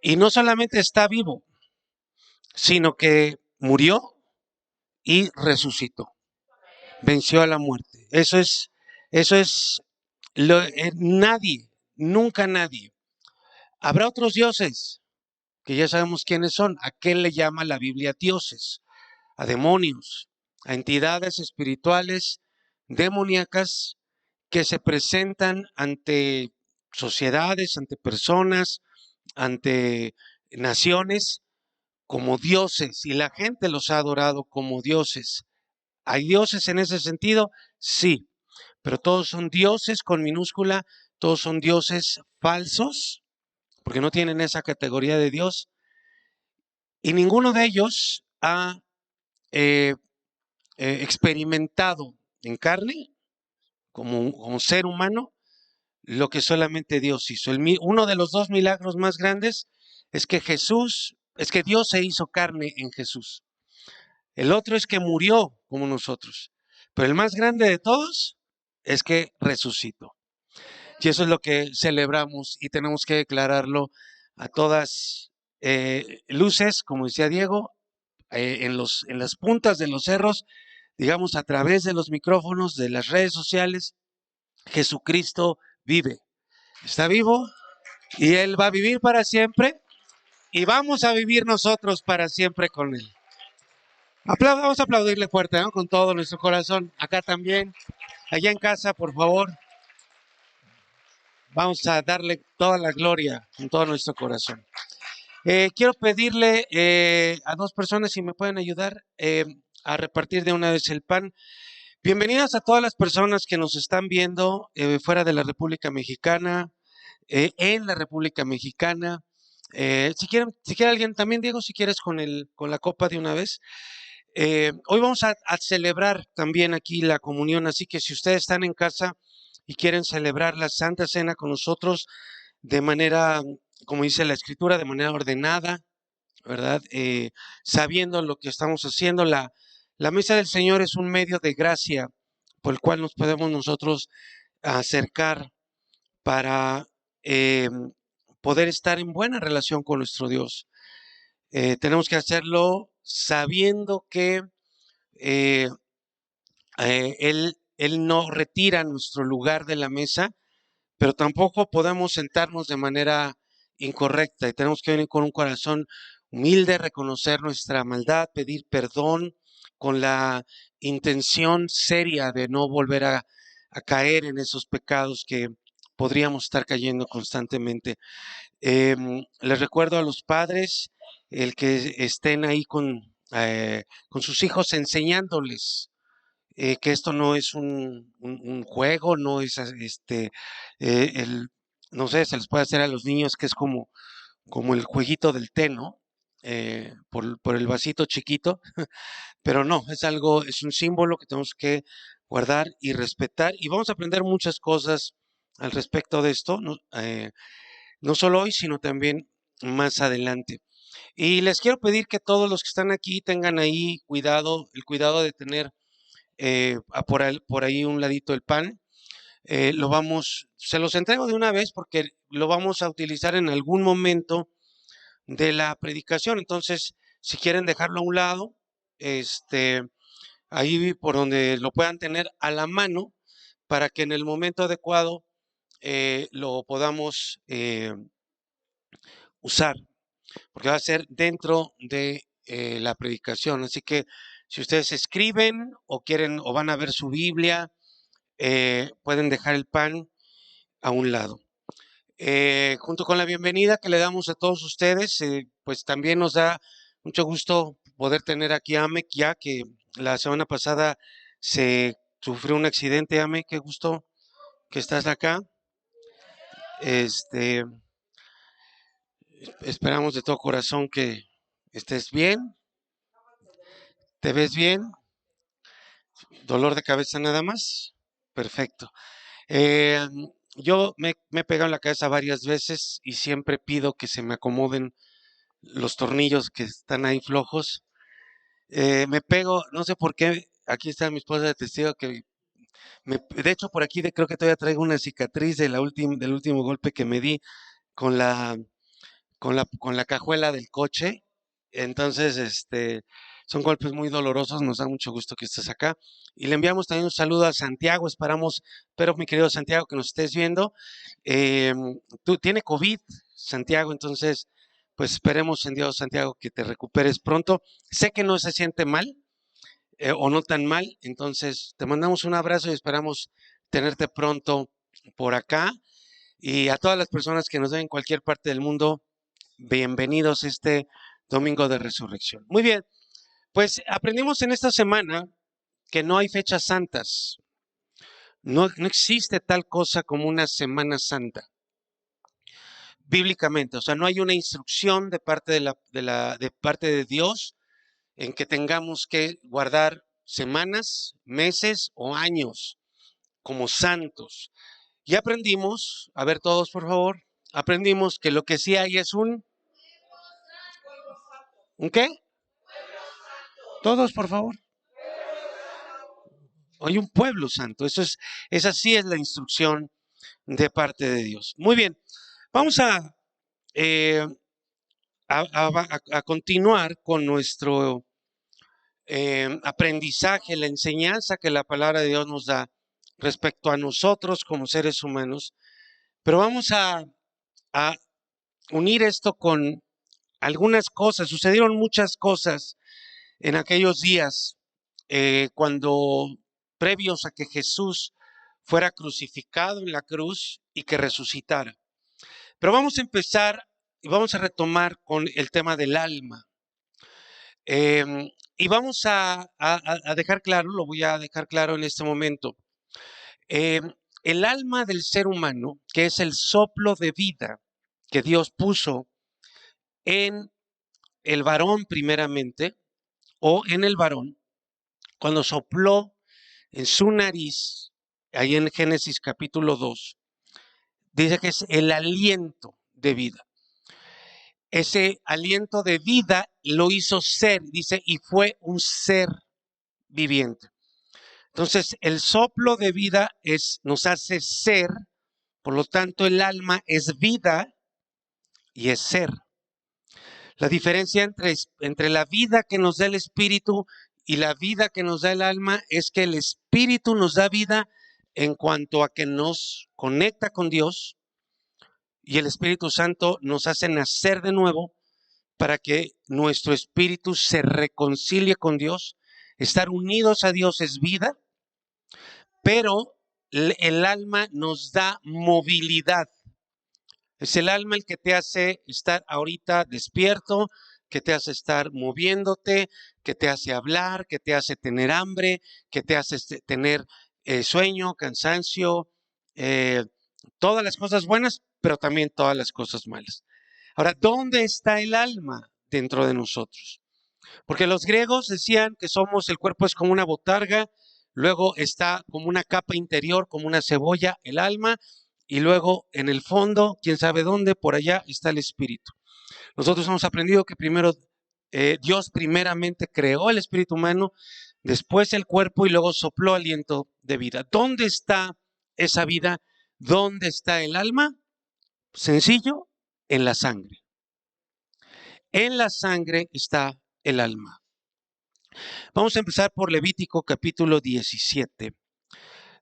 Y no solamente está vivo, sino que murió y resucitó, venció a la muerte. Nadie, nunca nadie. Habrá otros dioses que ya sabemos quiénes son. ¿A qué le llama la Biblia dioses? A demonios, a entidades espirituales demoníacas que se presentan ante sociedades, ante personas, ante naciones como dioses, y la gente los ha adorado como dioses. ¿Hay dioses en ese sentido? Sí, pero todos son dioses con minúscula, todos son dioses falsos, porque no tienen esa categoría de Dios, y ninguno de ellos ha eh, experimentado en carne, como ser humano, lo que solamente Dios hizo. Uno de los dos milagros más grandes es que Dios se hizo carne en Jesús. El otro es que murió como nosotros. Pero el más grande de todos es que resucitó. Y eso es lo que celebramos y tenemos que declararlo a todas luces, como decía Diego, en las puntas de los cerros, digamos a través de los micrófonos, de las redes sociales. Jesucristo vive, está vivo y Él va a vivir para siempre y vamos a vivir nosotros para siempre con Él. Vamos a aplaudirle fuerte, ¿no? Con todo nuestro corazón. Acá también, allá en casa, por favor. Vamos a darle toda la gloria con todo nuestro corazón. Quiero pedirle a dos personas si me pueden ayudar a repartir de una vez el pan. Bienvenidas a todas las personas que nos están viendo fuera de la República Mexicana, en la República Mexicana. Si quiere alguien también, Diego, si quieres con la copa de una vez. Hoy vamos a celebrar también aquí la comunión, así que si ustedes están en casa y quieren celebrar la Santa Cena con nosotros de manera, como dice la Escritura, de manera ordenada, ¿verdad? Sabiendo lo que estamos haciendo, la mesa del Señor es un medio de gracia por el cual nos podemos nosotros acercar para poder estar en buena relación con nuestro Dios. Tenemos que hacerlo sabiendo que eh, él no retira nuestro lugar de la mesa, pero tampoco podemos sentarnos de manera incorrecta y tenemos que venir con un corazón humilde, reconocer nuestra maldad, pedir perdón con la intención seria de no volver a caer en esos pecados que podríamos estar cayendo constantemente. Les recuerdo a los padres el que estén ahí con sus hijos enseñándoles que esto no es un juego, no es no sé, se les puede hacer a los niños que es como el jueguito del té, ¿no? Por el vasito chiquito, pero no, es un símbolo que tenemos que guardar y respetar y vamos a aprender muchas cosas al respecto de esto, ¿no? No solo hoy, sino también más adelante. Y les quiero pedir que todos los que están aquí tengan ahí el cuidado de tener por ahí un ladito el pan. Se los entrego de una vez porque lo vamos a utilizar en algún momento de la predicación. Entonces, si quieren dejarlo a un lado, este, ahí por donde lo puedan tener a la mano, para que en el momento adecuado lo podamos usar, porque va a ser dentro de la predicación. Así que si ustedes escriben o quieren o van a ver su Biblia, pueden dejar el pan a un lado. Junto con la bienvenida que le damos a todos ustedes, pues también nos da mucho gusto poder tener aquí a Ame, ya que la semana pasada se sufrió un accidente. Ame, qué gusto que estás acá. Este, esperamos de todo corazón que estés bien. ¿Te ves bien? ¿Dolor de cabeza nada más? Perfecto. Eh, yo me he pegado en la cabeza varias veces y siempre pido que se me acomoden los tornillos que están ahí flojos. Me pego, no sé por qué, aquí está mi esposa de testigo de hecho por aquí creo que todavía traigo una cicatriz del último golpe que me di con con la cajuela del coche. Entonces, son golpes muy dolorosos. Nos da mucho gusto que estés acá. Y le enviamos también un saludo a Santiago. Espero, mi querido Santiago, que nos estés viendo. Eh, Tú tiene COVID, Santiago, entonces, pues esperemos en Dios, Santiago, que te recuperes pronto. Sé que no se siente mal, o no tan mal, entonces te mandamos un abrazo y esperamos tenerte pronto por acá. Y a todas las personas que nos ven en cualquier parte del mundo, bienvenidos este domingo de resurrección. Muy bien, pues aprendimos en esta semana que no hay fechas santas. No existe tal cosa como una Semana Santa, bíblicamente. O sea, no hay una instrucción de parte de parte de Dios en que tengamos que guardar semanas, meses o años como santos. Y aprendimos, a ver todos por favor, aprendimos que lo que sí hay es ¿un qué? Todos por favor. Hay un pueblo santo. Esa sí es la instrucción de parte de Dios. Muy bien, vamos eh, a continuar con nuestro aprendizaje, la enseñanza que la palabra de Dios nos da respecto a nosotros como seres humanos. Pero vamos a unir esto con algunas cosas. Sucedieron muchas cosas en aquellos días cuando previos a que Jesús fuera crucificado en la cruz y que resucitara. Pero vamos a empezar y vamos a retomar con el tema del alma. Y vamos a dejar claro, lo voy a dejar claro en este momento. El alma del ser humano, que es el soplo de vida que Dios puso en el varón primeramente, o en el varón, cuando sopló en su nariz, ahí en Génesis capítulo 2, dice que es el aliento de vida. Ese aliento de vida lo hizo ser, dice, y fue un ser viviente. Entonces, el soplo de vida nos hace ser, por lo tanto, el alma es vida y es ser. La diferencia entre la vida que nos da el espíritu y la vida que nos da el alma es que el espíritu nos da vida en cuanto a que nos conecta con Dios y el Espíritu Santo nos hace nacer de nuevo para que nuestro espíritu se reconcilie con Dios. Estar unidos a Dios es vida, pero el alma nos da movilidad. Es el alma el que te hace estar ahorita despierto, que te hace estar moviéndote, que te hace hablar, que te hace tener hambre, que te hace tener sueño, cansancio, todas las cosas buenas, pero también todas las cosas malas. Ahora, ¿dónde está el alma dentro de nosotros? Porque los griegos decían que el cuerpo es como una botarga, luego está como una capa interior, como una cebolla, el alma, y luego en el fondo, quién sabe dónde, por allá está el espíritu. Nosotros hemos aprendido que primero Dios primeramente creó el espíritu humano, después el cuerpo y luego sopló aliento de vida. ¿Dónde está esa vida? ¿Dónde está el alma? Sencillo, en la sangre. En la sangre está el alma. Vamos a empezar por Levítico capítulo 17,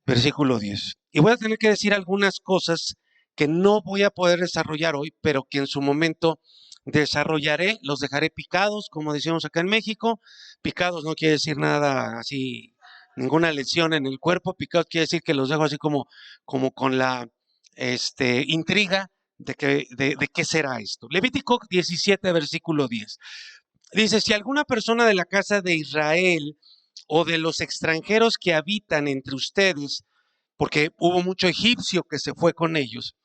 versículo 10. Y voy a tener que decir algunas cosas que no voy a poder desarrollar hoy, pero que en su momento desarrollaré, los dejaré picados, como decimos acá en México. Picados no quiere decir nada así, ninguna lesión en el cuerpo. Picados quiere decir que los dejo así como con la intriga de qué será esto. Levítico 17, versículo 10. Dice, si alguna persona de la casa de Israel o de los extranjeros que habitan entre ustedes, porque hubo mucho egipcio que se fue con ellos,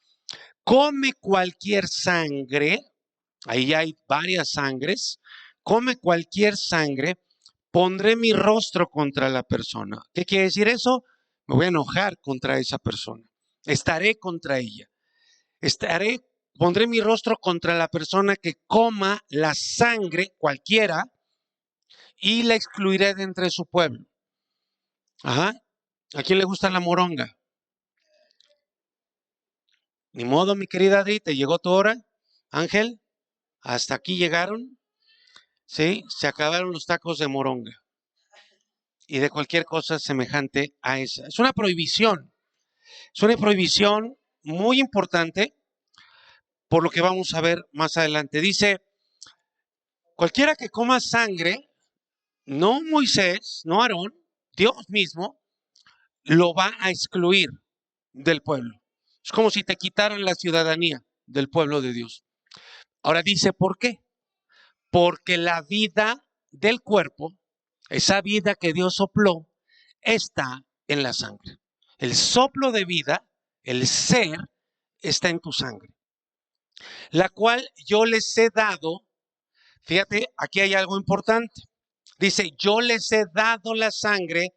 come cualquier sangre, ahí hay varias sangres, come cualquier sangre, pondré mi rostro contra la persona. ¿Qué quiere decir eso? Me voy a enojar contra esa persona. Estaré contra ella. Pondré mi rostro contra la persona que coma la sangre cualquiera y la excluiré de entre su pueblo. Ajá. ¿A quién le gusta la moronga? Ni modo, mi querida Adri, ¿te llegó tu hora? Ángel, hasta aquí llegaron, ¿sí? Se acabaron los tacos de moronga y de cualquier cosa semejante a esa. Es una prohibición muy importante por lo que vamos a ver más adelante. Dice, cualquiera que coma sangre, no Moisés, no Aarón, Dios mismo, lo va a excluir del pueblo. Es como si te quitaran la ciudadanía del pueblo de Dios. Ahora dice, ¿por qué? Porque la vida del cuerpo, esa vida que Dios sopló, está en la sangre. El soplo de vida, el ser, está en tu sangre, la cual yo les he dado. Fíjate, aquí hay algo importante. Dice, yo les he dado la sangre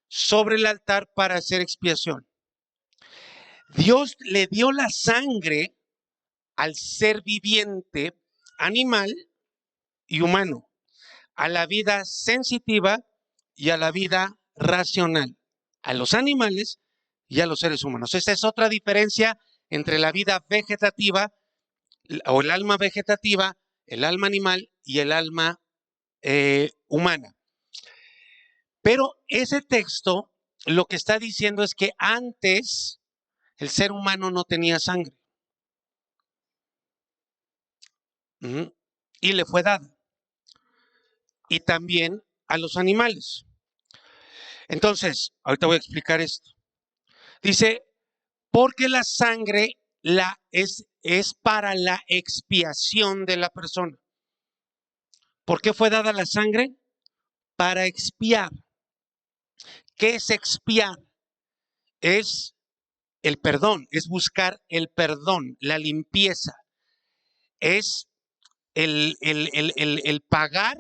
sobre el altar para hacer expiación. Dios le dio la sangre al ser viviente, animal y humano, a la vida sensitiva y a la vida racional, a los animales y a los seres humanos. Esta es otra diferencia entre la vida vegetativa o el alma vegetativa, el alma animal y el alma humana. Pero ese texto lo que está diciendo es que antes el ser humano no tenía sangre. Y le fue dada. Y también a los animales. Entonces, ahorita voy a explicar esto. Dice, porque la sangre es para la expiación de la persona. ¿Por qué fue dada la sangre? Para expiar. ¿Qué es expiar? Es el perdón, es buscar el perdón, la limpieza. Es el pagar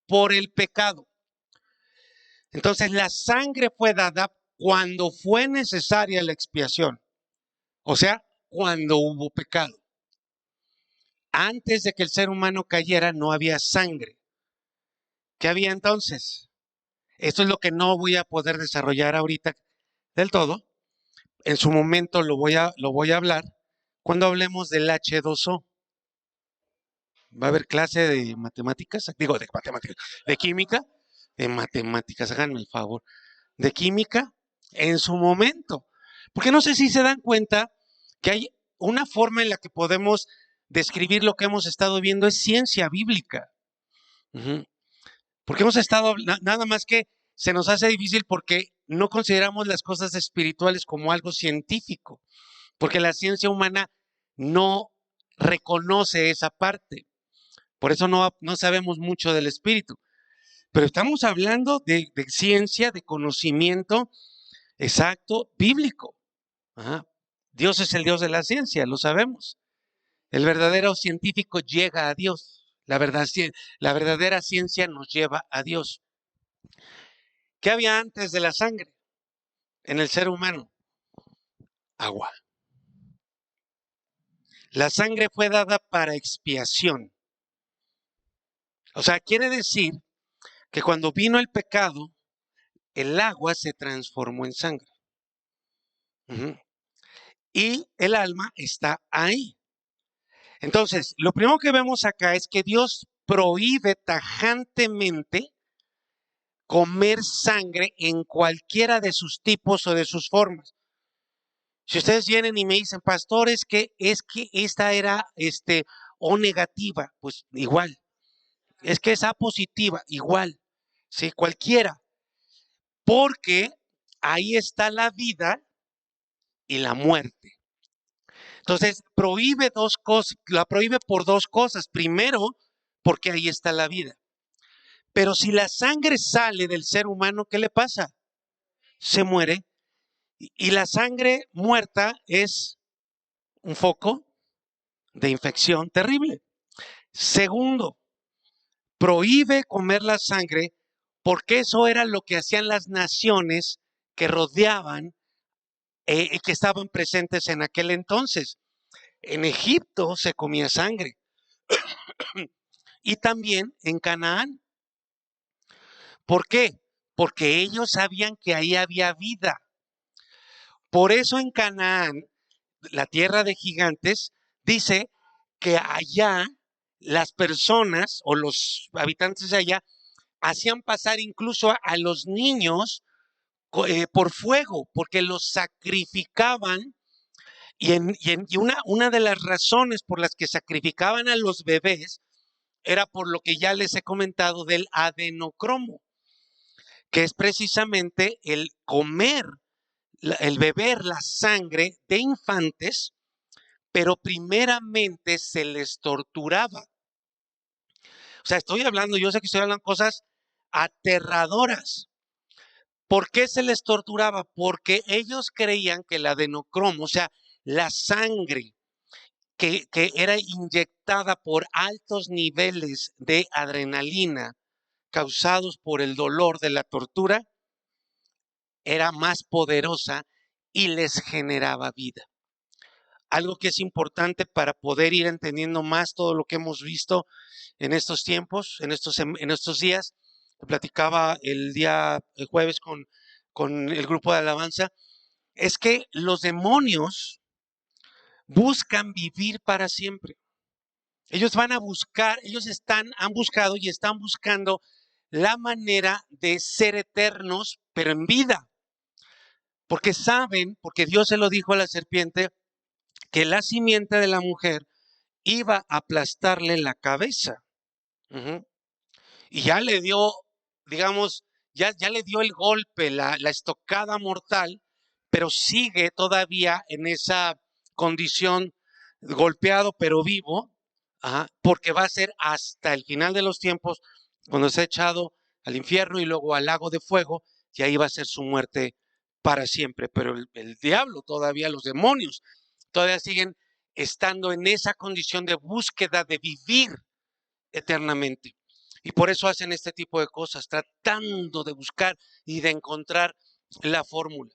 por el pecado. Entonces la sangre fue dada cuando fue necesaria la expiación, o sea, cuando hubo pecado. Antes de que el ser humano cayera no había sangre. ¿Qué había entonces? Esto es lo que no voy a poder desarrollar ahorita del todo. En su momento lo voy a hablar cuando hablemos del H2O. Va a haber clase de matemáticas, digo de matemáticas, de matemáticas, háganme el favor, de química en su momento. Porque no sé si se dan cuenta que hay una forma en la que podemos describir lo que hemos estado viendo, es ciencia bíblica. Porque hemos estado, nada más que se nos hace difícil porque no consideramos las cosas espirituales como algo científico, porque la ciencia humana no reconoce esa parte. Por eso no sabemos mucho del espíritu. Pero estamos hablando de ciencia, de conocimiento exacto, bíblico. Ajá. Dios es el Dios de la ciencia, lo sabemos. El verdadero científico llega a Dios. La verdadera ciencia nos lleva a Dios. ¿Qué había antes de la sangre en el ser humano? Agua. La sangre fue dada para expiación. O sea, quiere decir que cuando vino el pecado, el agua se transformó en sangre. Y el alma está ahí. Entonces, lo primero que vemos acá es que Dios prohíbe tajantemente comer sangre en cualquiera de sus tipos o de sus formas. Si ustedes vienen y me dicen, pastor, es que esta era O negativa, pues igual. Es que es A positiva, igual. Sí, cualquiera. Porque ahí está la vida y la muerte. Entonces, prohíbe dos cosas, la prohíbe por dos cosas. Primero, porque ahí está la vida. Pero si la sangre sale del ser humano, ¿qué le pasa? Se muere. Y la sangre muerta es un foco de infección terrible. Segundo, prohíbe comer la sangre porque eso era lo que hacían las naciones que rodeaban y que estaban presentes en aquel entonces. En Egipto se comía sangre y también en Canaán. ¿Por qué? Porque ellos sabían que ahí había vida. Por eso en Canaán, la tierra de gigantes, dice que allá las personas o los habitantes de allá hacían pasar incluso a los niños por fuego, porque los sacrificaban. Y una de las razones por las que sacrificaban a los bebés era por lo que ya les he comentado del adenocromo, que es precisamente el comer, el beber la sangre de infantes, pero primeramente se les torturaba. O sea, yo sé que estoy hablando cosas aterradoras. ¿Por qué se les torturaba? Porque ellos creían que el adenocromo, o sea, la sangre que era inyectada por altos niveles de adrenalina causados por el dolor de la tortura, era más poderosa y les generaba vida. Algo que es importante para poder ir entendiendo más todo lo que hemos visto en estos tiempos, en estos días. Platicaba el jueves con el grupo de alabanza, es que los demonios buscan vivir para siempre. Ellos van a buscar, han buscado y están buscando la manera de ser eternos, pero en vida. Porque saben, porque Dios se lo dijo a la serpiente, que la simiente de la mujer iba a aplastarle la cabeza. Uh-huh. Y ya le dio, digamos, ya le dio el golpe, la estocada mortal, pero sigue todavía en esa condición, golpeado pero vivo, porque va a ser hasta el final de los tiempos, cuando sea echado al infierno y luego al lago de fuego, y ahí va a ser su muerte para siempre. Pero el diablo todavía, los demonios, todavía siguen estando en esa condición de búsqueda de vivir eternamente. Y por eso hacen este tipo de cosas, tratando de buscar y de encontrar la fórmula.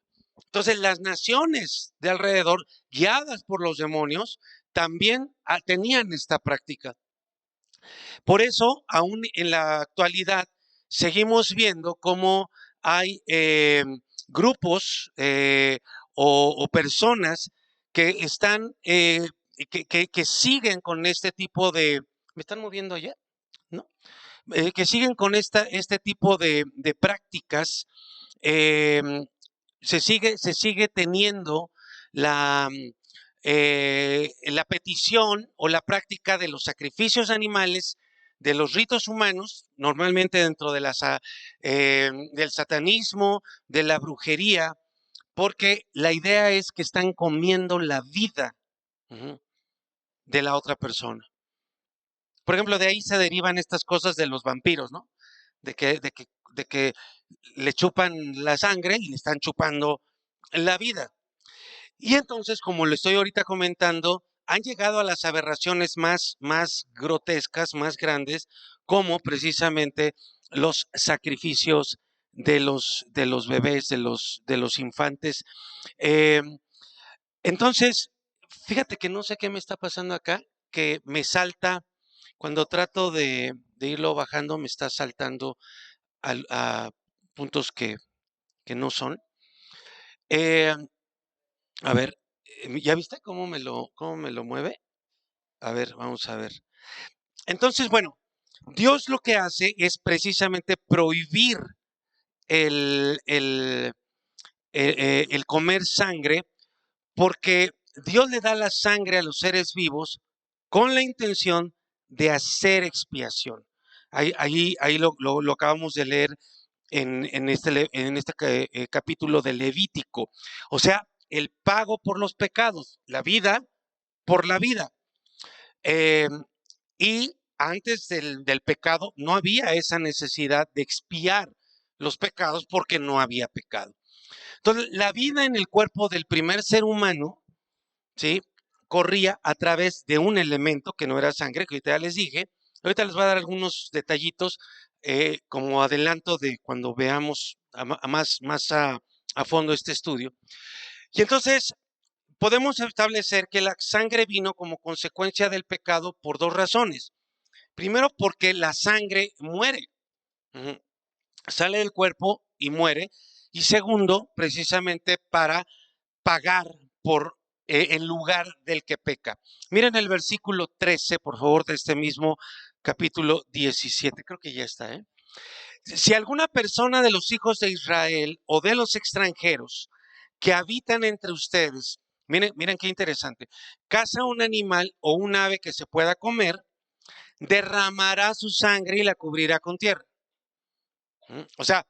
Entonces, las naciones de alrededor, guiadas por los demonios, también tenían esta práctica. Por eso, aún en la actualidad, seguimos viendo cómo hay grupos o personas que están, que siguen con este tipo de... ¿Me están moviendo allá? ¿No? Que siguen con este tipo de prácticas. eh, se sigue teniendo la, la petición o la práctica de los sacrificios animales, de los ritos humanos, normalmente dentro de del satanismo, de la brujería, porque la idea es que están comiendo la vida de la otra persona. Por ejemplo, de ahí se derivan estas cosas de los vampiros, ¿no? De que le chupan la sangre y le están chupando la vida. Y entonces, como lo estoy ahorita comentando, han llegado a las aberraciones más grotescas, más grandes, como precisamente los sacrificios de los bebés, de los infantes. Eh, entonces, fíjate que no sé qué me está pasando acá, que me salta, cuando trato de irlo bajando, me está saltando a puntos que no son. Eh, a ver, ¿ya viste cómo me lo mueve? A ver, vamos a ver. Entonces, bueno, Dios lo que hace es precisamente prohibir el, el, el comer sangre, porque Dios le da la sangre a los seres vivos con la intención de hacer expiación. Ahí lo acabamos de leer en este capítulo de Levítico. O sea, el pago por los pecados, la vida por la vida. Y antes del pecado no había esa necesidad de expiar los pecados porque no había pecado. Entonces, la vida en el cuerpo del primer ser humano, ¿sí?, corría a través de un elemento que no era sangre, que ahorita ya les dije. Ahorita les voy a dar algunos detallitos como adelanto de cuando veamos más a fondo este estudio. Y entonces podemos establecer que la sangre vino como consecuencia del pecado por dos razones. Primero, porque la sangre muere, sale del cuerpo y muere. Y segundo, precisamente para pagar por en lugar del que peca. Miren el versículo 13, por favor, de este mismo capítulo 17. Creo que ya está, ¿eh? Si alguna persona de los hijos de Israel o de los extranjeros que habitan entre ustedes, miren qué interesante, caza un animal o un ave que se pueda comer, derramará su sangre y la cubrirá con tierra. O sea,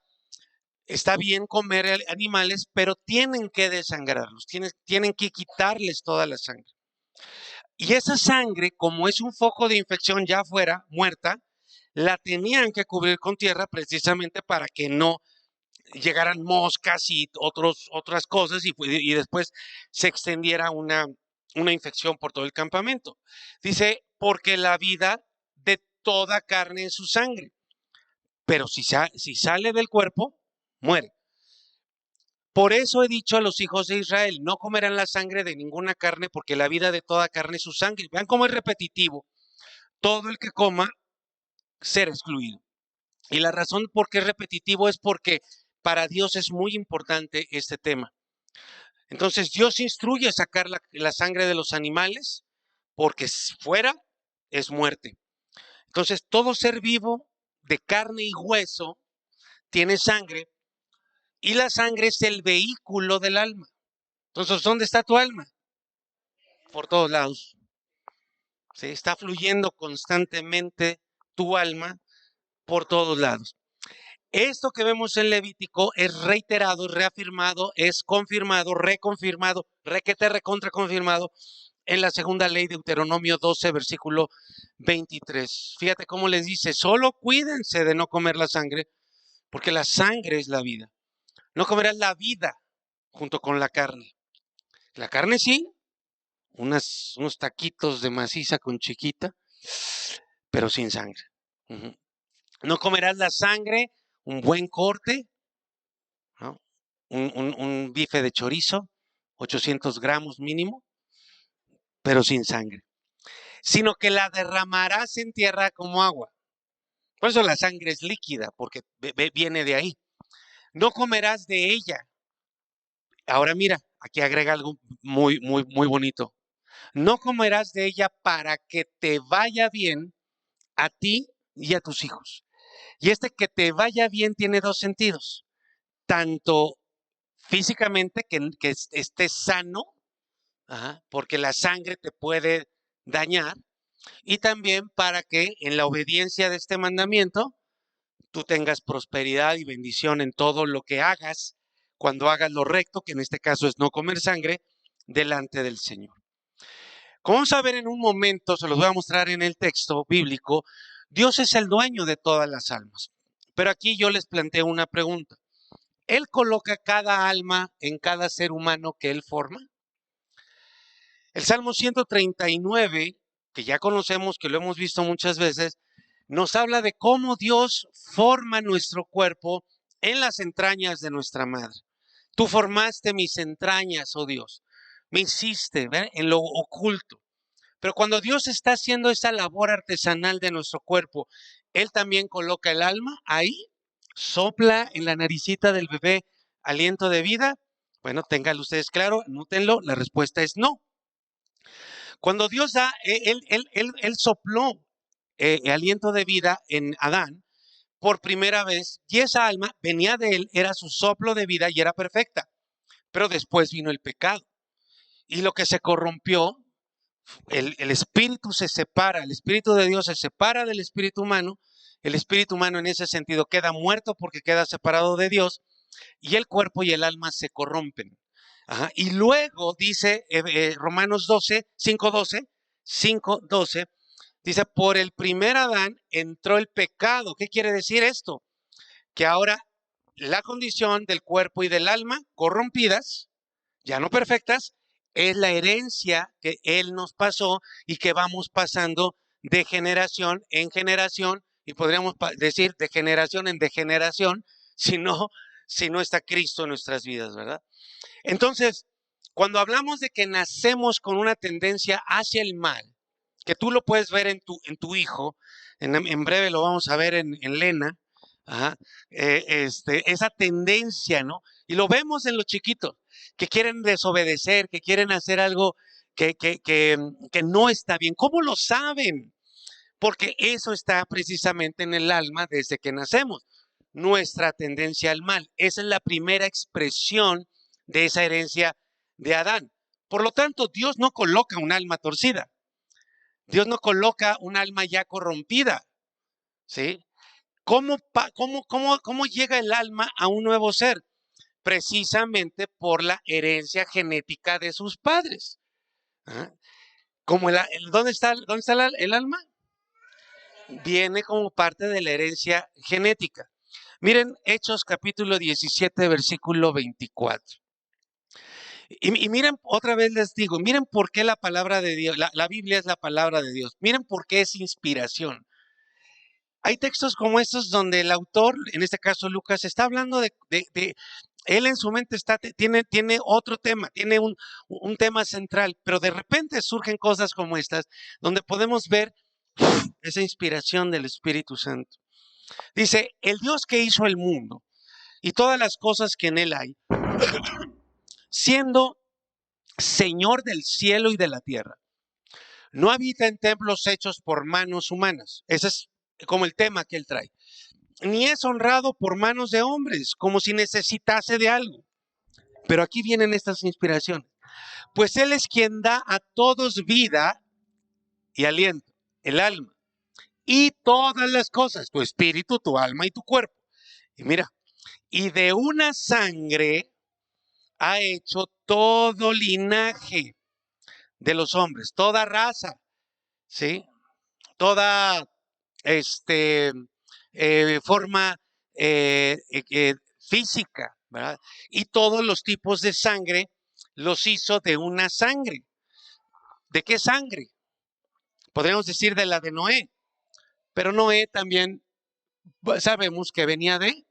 está bien comer animales, pero tienen que desangrarlos, tienen que quitarles toda la sangre. Y esa sangre, como es un foco de infección ya afuera, muerta, la tenían que cubrir con tierra precisamente para que no llegaran moscas y otras cosas y después se extendiera una infección por todo el campamento. Dice, porque la vida de toda carne en su sangre, pero si sale del cuerpo, muere. Por eso he dicho a los hijos de Israel, no comerán la sangre de ninguna carne, porque la vida de toda carne es su sangre. Vean cómo es repetitivo. Todo el que coma será excluido. Y la razón por qué es repetitivo es porque para Dios es muy importante este tema. Entonces Dios instruye a sacar la sangre de los animales, porque fuera es muerte. Entonces todo ser vivo de carne y hueso tiene sangre, y la sangre es el vehículo del alma. Entonces, ¿dónde está tu alma? Por todos lados. ¿Sí? Está fluyendo constantemente tu alma por todos lados. Esto que vemos en Levítico es reiterado, es reafirmado, es confirmado, reconfirmado, recontra confirmado en la segunda ley de Deuteronomio 12, versículo 23. Fíjate cómo les dice, solo cuídense de no comer la sangre, porque la sangre es la vida. No comerás la vida junto con la carne. La carne sí, unos taquitos de maciza con chiquita, pero sin sangre. No comerás la sangre, un buen corte, ¿no? Un bife de chorizo, 800 gramos mínimo, pero sin sangre, sino que la derramarás en tierra como agua. Por eso la sangre es líquida, porque viene de ahí. No comerás de ella. Ahora mira, aquí agrega algo muy, muy, muy bonito. No comerás de ella para que te vaya bien a ti y a tus hijos. Y este que te vaya bien tiene dos sentidos. Tanto físicamente, que estés sano, porque la sangre te puede dañar, y también para que en la obediencia de este mandamiento tú tengas prosperidad y bendición en todo lo que hagas, cuando hagas lo recto, que en este caso es no comer sangre, delante del Señor. Como vamos a ver en un momento, se los voy a mostrar en el texto bíblico, Dios es el dueño de todas las almas. Pero aquí yo les planteo una pregunta. ¿Él coloca cada alma en cada ser humano que Él forma? El Salmo 139, que ya conocemos, que lo hemos visto muchas veces, nos habla de cómo Dios forma nuestro cuerpo en las entrañas de nuestra madre. Tú formaste mis entrañas, oh Dios. Me hiciste, ¿ver?, en lo oculto. Pero cuando Dios está haciendo esa labor artesanal de nuestro cuerpo, Él también coloca el alma ahí, sopla en la naricita del bebé aliento de vida. Bueno, ténganlo ustedes claro, anótenlo, la respuesta es no. Cuando Dios da, Él sopló aliento de vida en Adán por primera vez, y esa alma venía de Él, era su soplo de vida y era perfecta. Pero después vino el pecado. Y lo que se corrompió, el espíritu se separa, el espíritu de Dios se separa del espíritu humano. El espíritu humano en ese sentido queda muerto porque queda separado de Dios, y el cuerpo y el alma se corrompen. Y luego dice Romanos 12, 5:12, dice, por el primer Adán entró el pecado. ¿Qué quiere decir esto? Que ahora la condición del cuerpo y del alma corrompidas, ya no perfectas, es la herencia que Él nos pasó y que vamos pasando de generación en generación, y podríamos decir de generación en degeneración, si no está Cristo en nuestras vidas, ¿verdad? Entonces, cuando hablamos de que nacemos con una tendencia hacia el mal, que tú lo puedes ver en tu hijo, en breve lo vamos a ver en Lena, Ajá, esa tendencia, ¿no? Y lo vemos en los chiquitos, que quieren desobedecer, que quieren hacer algo que no está bien. ¿Cómo lo saben? Porque eso está precisamente en el alma desde que nacemos, nuestra tendencia al mal. Esa es la primera expresión de esa herencia de Adán. Por lo tanto, Dios no coloca un alma torcida. Dios no coloca un alma ya corrompida, ¿sí? ¿Cómo llega el alma a un nuevo ser? Precisamente por la herencia genética de sus padres. ¿Ah? ¿Dónde está el alma? Viene como parte de la herencia genética. Miren Hechos capítulo 17, versículo 24. Y miren, otra vez les digo, miren por qué la palabra de Dios, la Biblia es la palabra de Dios. Miren por qué es inspiración. Hay textos como estos donde el autor, en este caso Lucas, está hablando de él en su mente tiene otro tema, tiene un tema central, pero de repente surgen cosas como estas, donde podemos ver esa inspiración del Espíritu Santo. Dice, el Dios que hizo el mundo y todas las cosas que en él hay, siendo Señor del cielo y de la tierra, no habita en templos hechos por manos humanas. Ese es como el tema que él trae. Ni es honrado por manos de hombres, como si necesitase de algo. Pero aquí vienen estas inspiraciones. Pues Él es quien da a todos vida y aliento, el alma, y todas las cosas, tu espíritu, tu alma y tu cuerpo. Y mira, y de una sangre ha hecho todo linaje de los hombres, toda raza, ¿sí? Toda forma física, ¿verdad? Y todos los tipos de sangre los hizo de una sangre. ¿De qué sangre? Podríamos decir de la de Noé, pero Noé también sabemos que venía de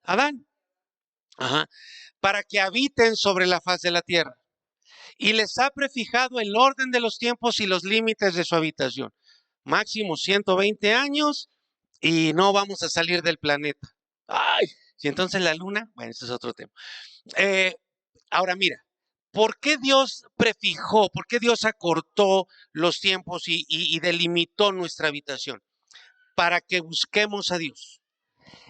Adán. Ajá. Para que habiten sobre la faz de la tierra. Y les ha prefijado el orden de los tiempos y los límites de su habitación. Máximo 120 años y no vamos a salir del planeta. Ay, y entonces la luna, bueno, ese es otro tema. Ahora mira, ¿por qué Dios prefijó, por qué Dios acortó los tiempos y delimitó nuestra habitación? Para que busquemos a Dios.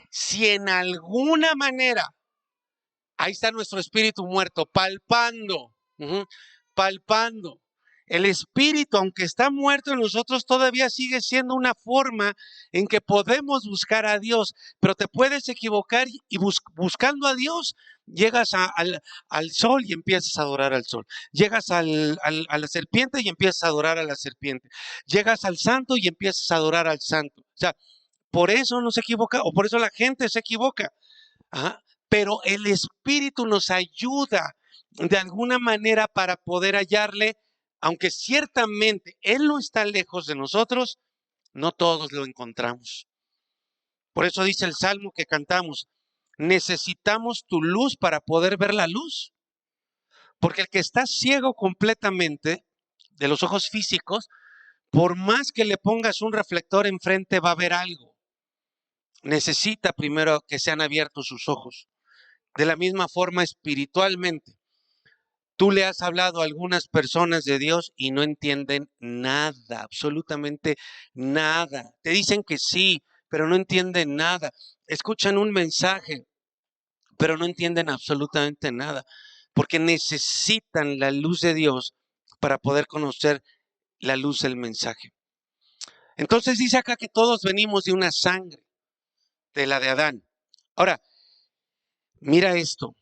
Si en alguna manera, ahí está nuestro espíritu muerto, palpando, palpando. El espíritu, aunque está muerto en nosotros, todavía sigue siendo una forma en que podemos buscar a Dios, pero te puedes equivocar y buscando a Dios llegas al sol y empiezas a adorar al sol. Llegas a la serpiente y empiezas a adorar a la serpiente. Llegas al santo y empiezas a adorar al santo. O sea, por eso nos equivoca o por eso la gente se equivoca. Ajá. Pero el Espíritu nos ayuda de alguna manera para poder hallarle, aunque ciertamente Él no está lejos de nosotros, no todos lo encontramos. Por eso dice el Salmo que cantamos, necesitamos tu luz para poder ver la luz. Porque el que está ciego completamente de los ojos físicos, por más que le pongas un reflector enfrente, va a ver algo. Necesita primero que sean abiertos sus ojos. De la misma forma, espiritualmente, tú le has hablado a algunas personas de Dios y no entienden nada, absolutamente nada. Te dicen que sí, pero no entienden nada. Escuchan un mensaje, pero no entienden absolutamente nada, porque necesitan la luz de Dios para poder conocer la luz del mensaje. Entonces dice acá que todos venimos de una sangre, de la de Adán. Ahora, mira esto.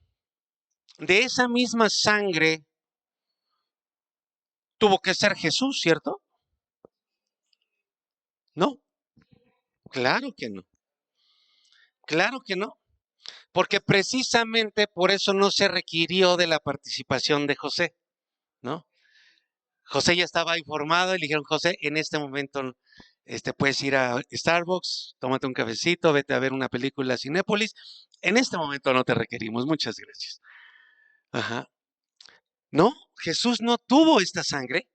De esa misma sangre tuvo que ser Jesús, ¿cierto? No, claro que no. Claro que no. Porque precisamente por eso no se requirió de la participación de José, ¿no? José ya estaba informado y le dijeron, José, en este momento puedes ir a Starbucks, tómate un cafecito, vete a ver una película a Cinépolis. En este momento no te requerimos, muchas gracias. Ajá. No, Jesús no tuvo esta sangre,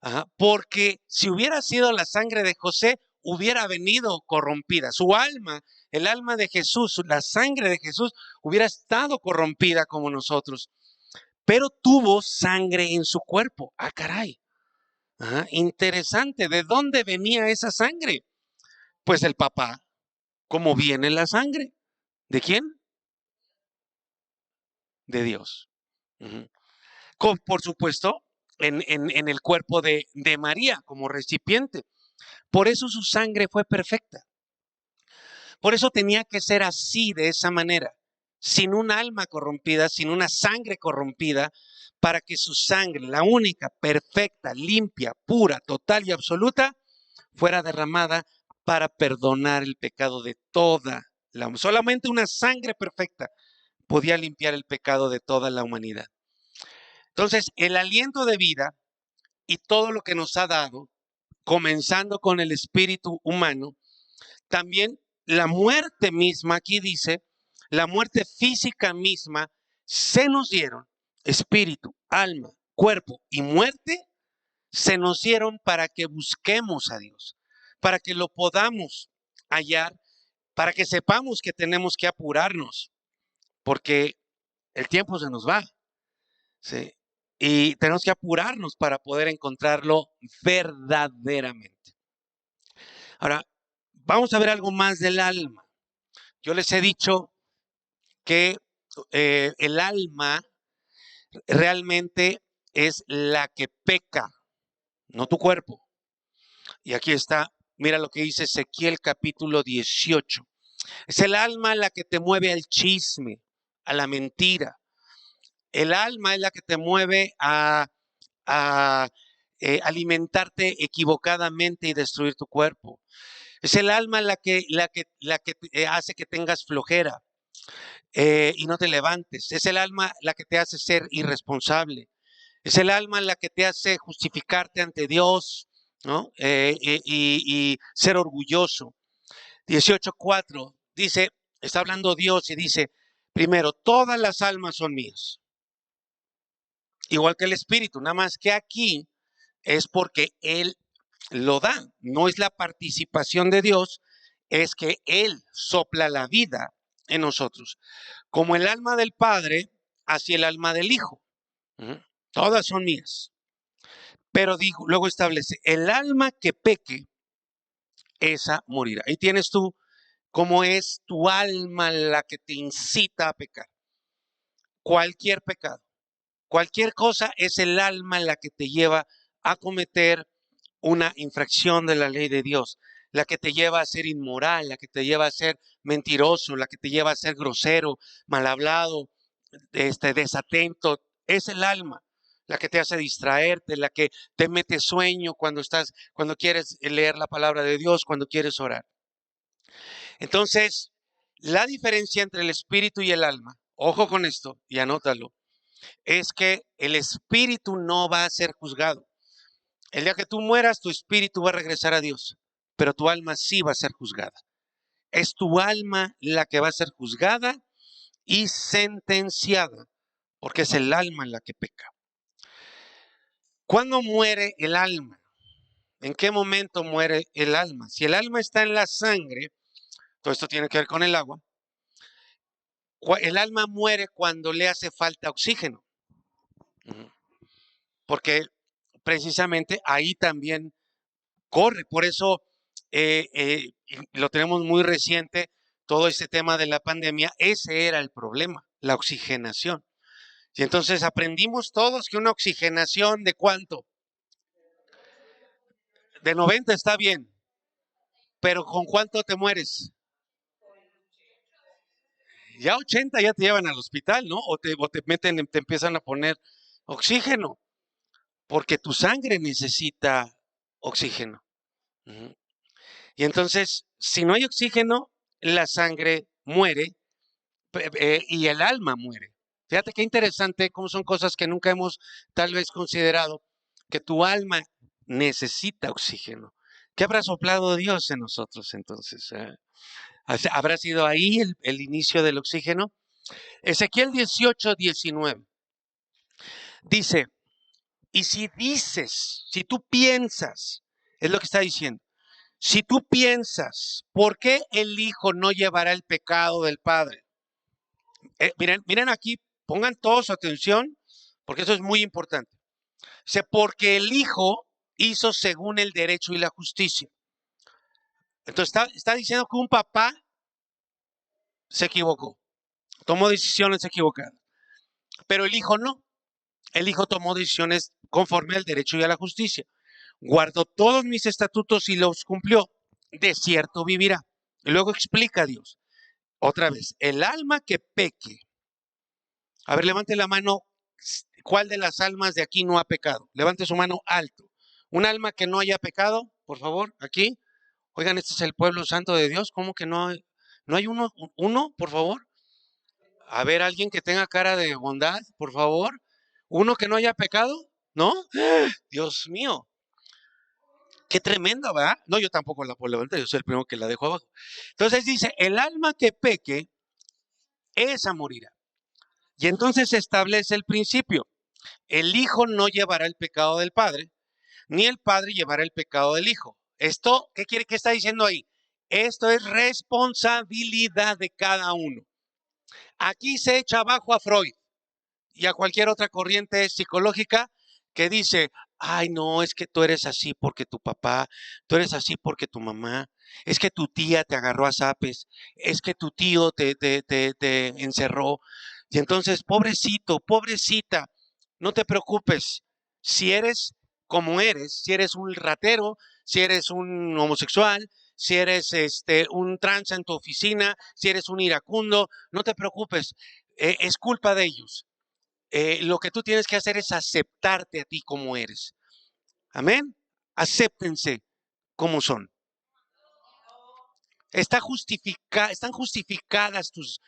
ajá, porque si hubiera sido la sangre de José, hubiera venido corrompida. Su alma, el alma de Jesús, la sangre de Jesús hubiera estado corrompida como nosotros, pero tuvo sangre en su cuerpo. Ah, caray. Interesante. ¿De dónde venía esa sangre? Pues del papá. ¿Cómo viene la sangre? ¿De quién? De Dios. Por supuesto, en el cuerpo de María como recipiente. Por eso su sangre fue perfecta. Por eso tenía que ser así, de esa manera, sin un alma corrompida, sin una sangre corrompida, para que su sangre, la única, perfecta, limpia, pura, total y absoluta, fuera derramada para perdonar el pecado de toda la humanidad. Solamente una sangre perfecta podía limpiar el pecado de toda la humanidad. Entonces, el aliento de vida y todo lo que nos ha dado, comenzando con el espíritu humano, también la muerte misma, aquí dice, la muerte física misma, se nos dieron, espíritu, alma, cuerpo y muerte, se nos dieron para que busquemos a Dios, para que lo podamos hallar, para que sepamos que tenemos que apurarnos, porque el tiempo se nos va, ¿sí? Y tenemos que apurarnos para poder encontrarlo verdaderamente. Ahora, vamos a ver algo más del alma. Yo les he dicho que el alma realmente es la que peca, no tu cuerpo. Y aquí está, mira lo que dice Ezequiel capítulo 18. Es el alma la que te mueve al chisme, a la mentira. El alma es la que te mueve a alimentarte equivocadamente y destruir tu cuerpo. Es el alma la que hace que tengas flojera y no te levantes. Es el alma la que te hace ser irresponsable. Es el alma la que te hace justificarte ante Dios, ¿no? Y ser orgulloso. 18:4 dice, está hablando Dios y dice, primero, todas las almas son mías. Igual que el espíritu, nada más que aquí es porque Él lo da. No es la participación de Dios, es que Él sopla la vida en nosotros. Como el alma del Padre, así el alma del Hijo. Todas son mías. Pero luego establece, el alma que peque, esa morirá. Ahí tienes tú cómo es tu alma la que te incita a pecar. Cualquier pecado, cualquier cosa es el alma la que te lleva a cometer una infracción de la ley de Dios, la que te lleva a ser inmoral, la que te lleva a ser mentiroso, la que te lleva a ser grosero, mal hablado, desatento. Es el alma la que te hace distraerte, la que te mete sueño cuando quieres leer la palabra de Dios, cuando quieres orar. Entonces, la diferencia entre el espíritu y el alma, ojo con esto y anótalo, es que el espíritu no va a ser juzgado. El día que tú mueras, tu espíritu va a regresar a Dios, pero tu alma sí va a ser juzgada. Es tu alma la que va a ser juzgada y sentenciada, porque es el alma la que peca. ¿Cuándo muere el alma? ¿En qué momento muere el alma? Si el alma está en la sangre, todo esto tiene que ver con el agua, el alma muere cuando le hace falta oxígeno, porque precisamente ahí también corre. Por eso lo tenemos muy reciente, todo ese tema de la pandemia. Ese era el problema, la oxigenación. Y entonces aprendimos todos que una oxigenación de ¿cuánto? De 90 está bien, pero ¿con cuánto te mueres? Ya 80 ya te llevan al hospital, ¿no? O te meten, te empiezan a poner oxígeno, porque tu sangre necesita oxígeno. Y entonces, si no hay oxígeno, la sangre muere y el alma muere. Fíjate qué interesante, cómo son cosas que nunca hemos tal vez considerado, que tu alma necesita oxígeno. ¿Qué habrá soplado Dios en nosotros entonces? ¿Habrá sido ahí el inicio del oxígeno? Ezequiel 18:19 dice, y si dices, si tú piensas, es lo que está diciendo, Si tú piensas, ¿por qué el Hijo no llevará el pecado del Padre? Miren aquí, pongan toda su atención, porque eso es muy importante. Dice, porque el Hijo hizo según el derecho y la justicia. Entonces está diciendo que un papá se equivocó, tomó decisiones equivocadas, pero el Hijo no. El Hijo tomó decisiones conforme al derecho y a la justicia. Guardó todos mis estatutos y los cumplió. De cierto vivirá. Y luego explica a Dios. Otra vez, el alma que peque. A ver, levante la mano. ¿Cuál de las almas de aquí no ha pecado? Levante su mano alto. Un alma que no haya pecado, por favor, aquí. Oigan, este es el pueblo santo de Dios. ¿Cómo que no hay? ¿No hay uno, por favor? A ver, alguien que tenga cara de bondad, por favor. ¿Uno que no haya pecado? ¿No? Dios mío. Qué tremendo, ¿verdad? No, yo tampoco la puedo levantar, yo soy el primero que la dejo abajo. Entonces dice, el alma que peque, esa morirá. Y entonces se establece el principio. El Hijo no llevará el pecado del Padre, ni el Padre llevará el pecado del Hijo. Esto, ¿qué está diciendo ahí? Esto es responsabilidad de cada uno. Aquí se echa abajo a Freud y a cualquier otra corriente psicológica que dice, ay, no, es que tú eres así porque tu papá, tú eres así porque tu mamá, es que tu tía te agarró a zapes, es que tu tío te encerró. Y entonces, pobrecito, pobrecita, no te preocupes. Si eres como eres, si eres un ratero, si eres un homosexual, si eres un tranza en tu oficina, si eres un iracundo, no te preocupes, es culpa de ellos. Lo que tú tienes que hacer es aceptarte a ti como eres. Amén. Acéptense como son. Están justificadas tus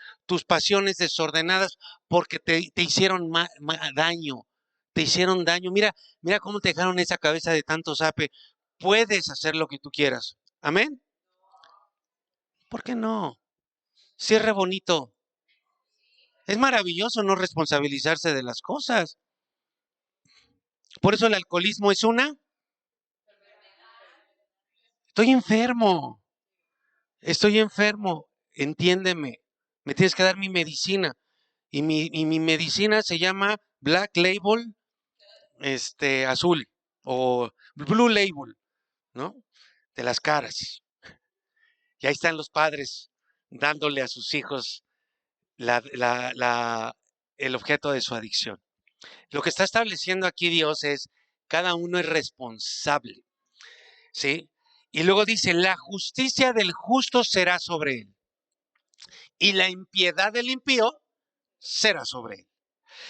pasiones desordenadas porque te hicieron daño. Te hicieron daño. Mira cómo te dejaron esa cabeza de tanto zape. Puedes hacer lo que tú quieras. Amén. ¿Por qué no? Sí, es re bonito. Es maravilloso no responsabilizarse de las cosas. Por eso el alcoholismo es una. Estoy enfermo. Estoy enfermo, entiéndeme, me tienes que dar mi medicina. Y mi medicina se llama Black Label, azul, o Blue Label, ¿no? De las caras. Y ahí están los padres dándole a sus hijos el objeto de su adicción. Lo que está estableciendo aquí Dios es, cada uno es responsable, ¿sí? Y luego dice, la justicia del justo será sobre él, y la impiedad del impío será sobre él.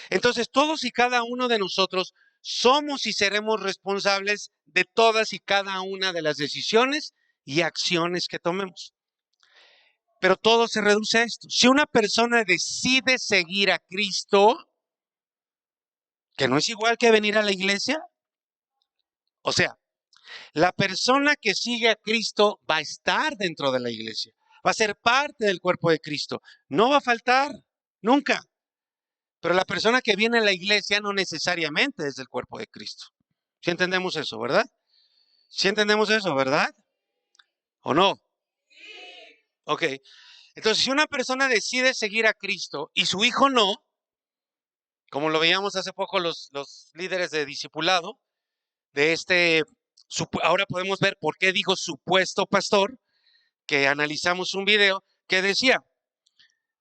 Entonces, todos y cada uno de nosotros somos y seremos responsables de todas y cada una de las decisiones y acciones que tomemos. Pero todo se reduce a esto. Si una persona decide seguir a Cristo, que no es igual que venir a la iglesia, o sea, la persona que sigue a Cristo va a estar dentro de la iglesia, va a ser parte del cuerpo de Cristo, no va a faltar, nunca. Pero la persona que viene a la iglesia no necesariamente es del cuerpo de Cristo. ¿Sí entendemos eso, verdad? ¿Sí entendemos eso, verdad? ¿O no? Ok. Entonces, si una persona decide seguir a Cristo y su hijo no, como lo veíamos hace poco los líderes de discipulado, de ahora podemos ver por qué dijo supuesto pastor, que analizamos un video que decía,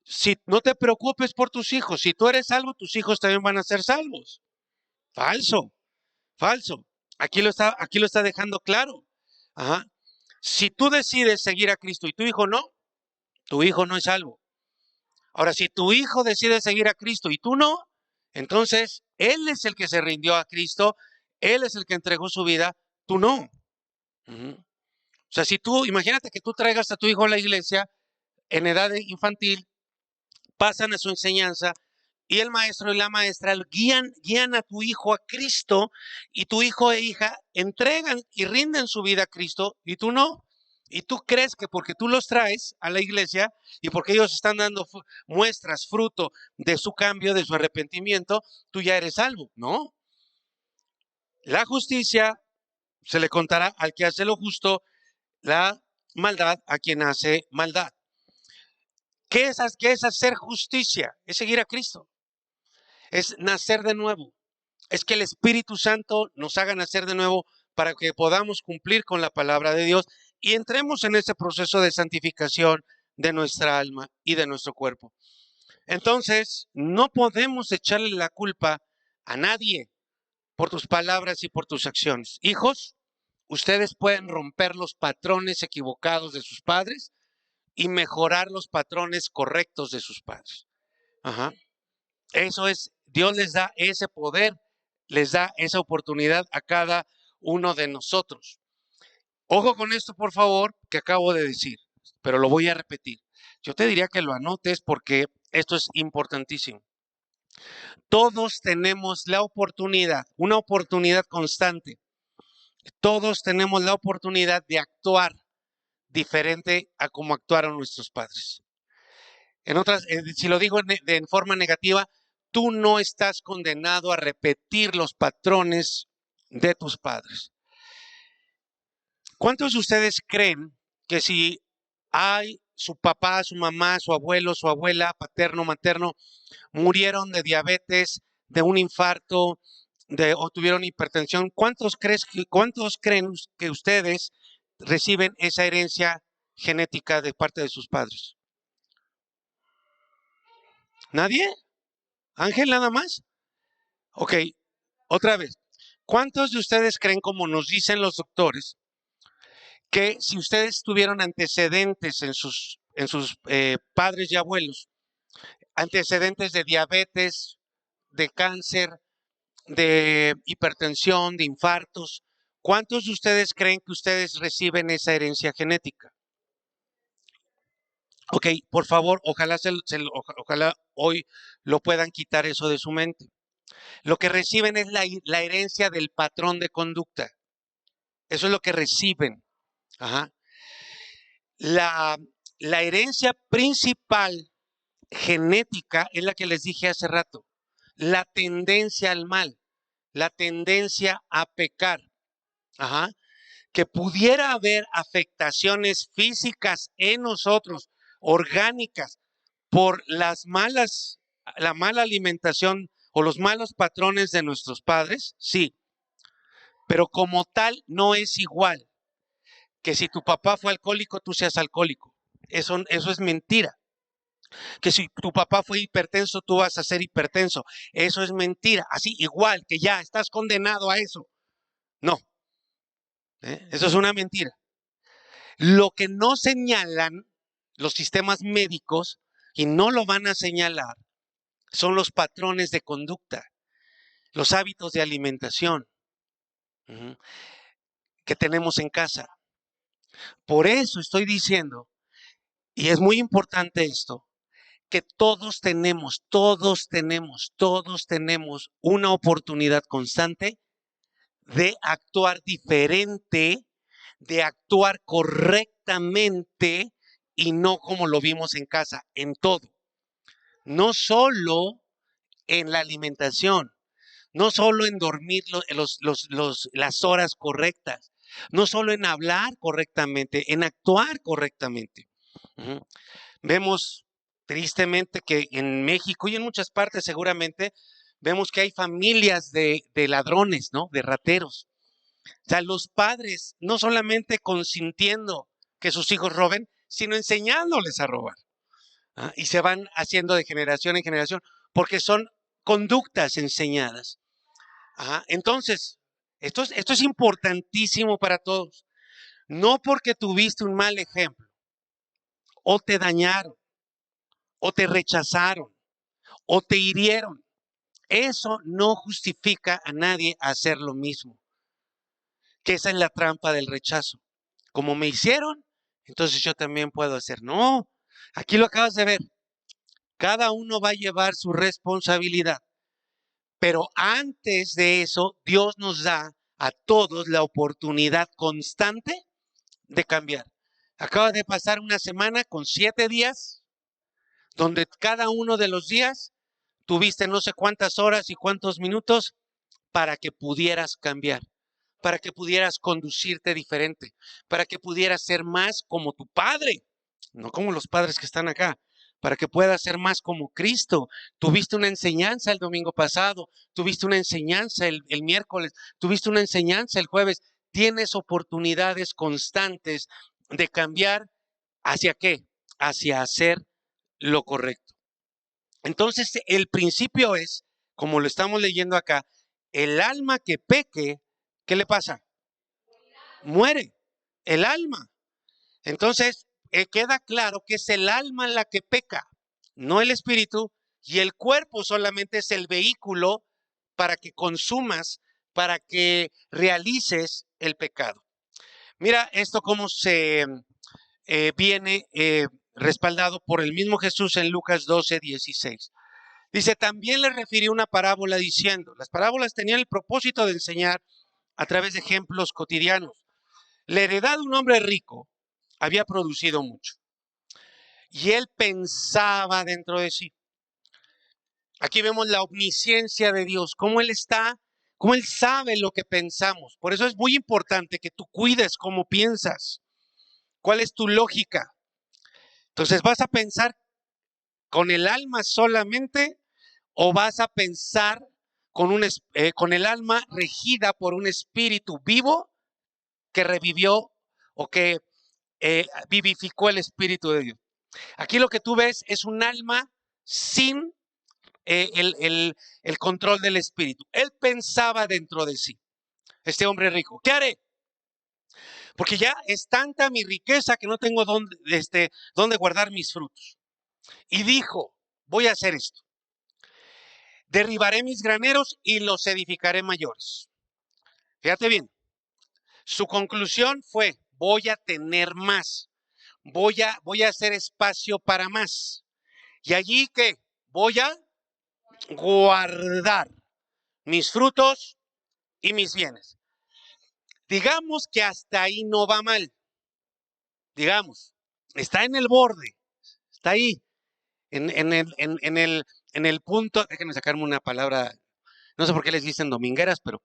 si no te preocupes por tus hijos, si tú eres salvo, tus hijos también van a ser salvos. Falso, falso. Aquí lo está dejando claro. Ajá. Si tú decides seguir a Cristo y tu hijo no es salvo. Ahora, si tu hijo decide seguir a Cristo y tú no, entonces él es el que se rindió a Cristo, él es el que entregó su vida, tú no. O sea, imagínate que tú traigas a tu hijo a la iglesia en edad infantil, pasan a su enseñanza y el maestro y la maestra guían a tu hijo a Cristo y tu hijo e hija entregan y rinden su vida a Cristo y tú no. Y tú crees que porque tú los traes a la iglesia y porque ellos están dando muestras, fruto de su cambio, de su arrepentimiento, tú ya eres salvo. No. La justicia se le contará al que hace lo justo. la maldad a quien hace maldad. ¿Qué es hacer justicia? Es seguir a Cristo. Es nacer de nuevo. Es que el Espíritu Santo nos haga nacer de nuevo para que podamos cumplir con la palabra de Dios y entremos en ese proceso de santificación de nuestra alma y de nuestro cuerpo. Entonces, no podemos echarle la culpa a nadie por tus palabras y por tus acciones. Hijos, ustedes pueden romper los patrones equivocados de sus padres y mejorar los patrones correctos de sus padres. Ajá. Eso es, Dios les da ese poder, les da esa oportunidad a cada uno de nosotros. Ojo con esto, por favor, que acabo de decir, pero lo voy a repetir. Yo te diría que lo anotes porque esto es importantísimo. Todos tenemos la oportunidad, una oportunidad constante. Todos tenemos la oportunidad de actuar diferente a como actuaron nuestros padres. En otras, si lo digo en forma negativa, tú no estás condenado a repetir los patrones de tus padres. ¿Cuántos de ustedes creen que si hay su papá, su mamá, su abuelo, su abuela, paterno, materno, murieron de diabetes, de un infarto, o tuvieron hipertensión, cuántos creen que ustedes reciben esa herencia genética de parte de sus padres? ¿Nadie? ¿Ángel nada más? Ok, otra vez. ¿Cuántos de ustedes creen, como nos dicen los doctores, que si ustedes tuvieron antecedentes en sus padres y abuelos, antecedentes de diabetes, de cáncer, de hipertensión, de infartos, cuántos de ustedes creen que ustedes reciben esa herencia genética? Ok, por favor, ojalá, ojalá hoy lo puedan quitar eso de su mente. Lo que reciben es la herencia del patrón de conducta. Eso es lo que reciben. Ajá. La herencia principal genética es la que les dije hace rato. La tendencia al mal, la tendencia a pecar. Ajá. Que pudiera haber afectaciones físicas en nosotros, orgánicas, por la mala alimentación o los malos patrones de nuestros padres, sí. Pero como tal, no es igual que si tu papá fue alcohólico, tú seas alcohólico. Eso es mentira. Que si tu papá fue hipertenso, tú vas a ser hipertenso. Eso es mentira. Así, igual que ya estás condenado a eso. No. Eso es una mentira. Lo que no señalan los sistemas médicos, y no lo van a señalar, son los patrones de conducta, los hábitos de alimentación que tenemos en casa. Por eso estoy diciendo, y es muy importante esto, que todos tenemos una oportunidad constante de actuar diferente, de actuar correctamente y no como lo vimos en casa, en todo. No solo en la alimentación, no solo en dormir las horas correctas, no solo en hablar correctamente, en actuar correctamente. Vemos tristemente que en México y en muchas partes seguramente vemos que hay familias de ladrones, ¿no? De rateros. O sea, los padres no solamente consintiendo que sus hijos roben, sino enseñándoles a robar. Y se van haciendo de generación en generación porque son conductas enseñadas. Entonces, esto es importantísimo para todos. No porque tuviste un mal ejemplo, o te dañaron, o te rechazaron, o te hirieron. Eso no justifica a nadie a hacer lo mismo. Que esa es la trampa del rechazo. Como me hicieron, entonces yo también puedo hacer. No, aquí lo acabas de ver. Cada uno va a llevar su responsabilidad. Pero antes de eso, Dios nos da a todos la oportunidad constante de cambiar. Acaba de pasar una semana con 7 días, donde cada uno de los días tuviste no sé cuántas horas y cuántos minutos para que pudieras cambiar, para que pudieras conducirte diferente, para que pudieras ser más como tu Padre, no como los padres que están acá, para que puedas ser más como Cristo. Tuviste una enseñanza el domingo pasado, tuviste una enseñanza el miércoles, tuviste una enseñanza el jueves. Tienes oportunidades constantes de cambiar. ¿Hacia qué? Hacia hacer lo correcto. Entonces, el principio es, como lo estamos leyendo acá, el alma que peque, ¿qué le pasa? Muere. El alma. Entonces, queda claro que es el alma la que peca, no el espíritu, y el cuerpo solamente es el vehículo para que consumas, para que realices el pecado. Mira esto cómo se viene respaldado por el mismo Jesús en Lucas 12:16. Dice, también le refirió una parábola diciendo, las parábolas tenían el propósito de enseñar a través de ejemplos cotidianos. La heredad de un hombre rico había producido mucho y él pensaba dentro de sí. Aquí vemos la omnisciencia de Dios, cómo él está, cómo él sabe lo que pensamos. Por eso es muy importante que tú cuides cómo piensas, cuál es tu lógica. Entonces, ¿vas a pensar con el alma solamente o vas a pensar con el alma regida por un espíritu vivo que revivió o que vivificó el espíritu de Dios? Aquí lo que tú ves es un alma sin el control del espíritu. Él pensaba dentro de sí, este hombre rico, ¿qué haré? Porque ya es tanta mi riqueza que no tengo dónde guardar mis frutos. Y dijo, voy a hacer esto. Derribaré mis graneros y los edificaré mayores. Fíjate bien, su conclusión fue, voy a tener más, voy a hacer espacio para más. Y allí que voy a guardar mis frutos y mis bienes. Digamos que hasta ahí no va mal. Digamos, está en el borde, está ahí, en el punto, déjenme sacarme una palabra, no sé por qué les dicen domingueras, pero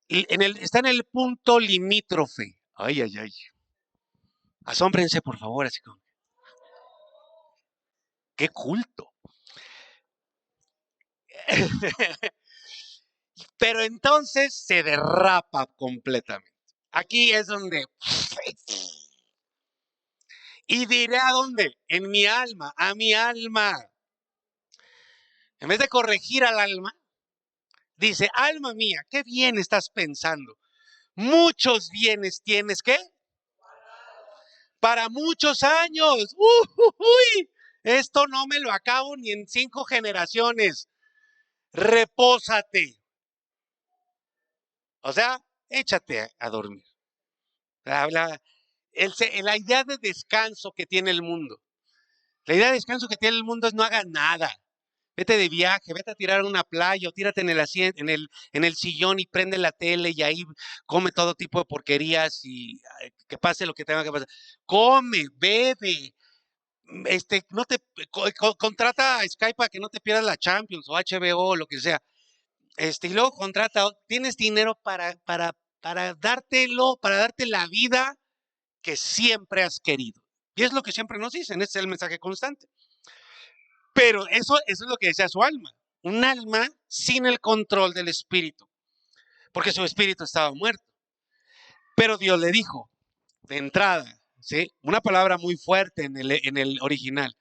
está en el punto limítrofe. Ay, ay, ay. Asómbrense, por favor, así como, qué culto. Pero entonces se derrapa completamente. Aquí es donde... Y diré a dónde, en mi alma, a mi alma. En vez de corregir al alma, dice, alma mía, qué bien estás pensando. Muchos bienes tienes, ¿qué? Para muchos años. Uy, esto no me lo acabo ni en 5 generaciones. Repósate. O sea, échate a dormir. La idea de descanso que tiene el mundo. La idea de descanso que tiene el mundo es no hagas nada. Vete de viaje, vete a tirar a una playa o tírate en el sillón y prende la tele y ahí come todo tipo de porquerías y que pase lo que tenga que pasar. Come, bebe, no te contrata a Skype para que no te pierdas la Champions o HBO o lo que sea. Y luego tienes dinero para dártelo, para darte la vida que siempre has querido. Y es lo que siempre nos dicen, ese es el mensaje constante. Pero eso es lo que decía su alma. Un alma sin el control del espíritu, porque su espíritu estaba muerto. Pero Dios le dijo, de entrada, ¿sí? Una palabra muy fuerte en el original,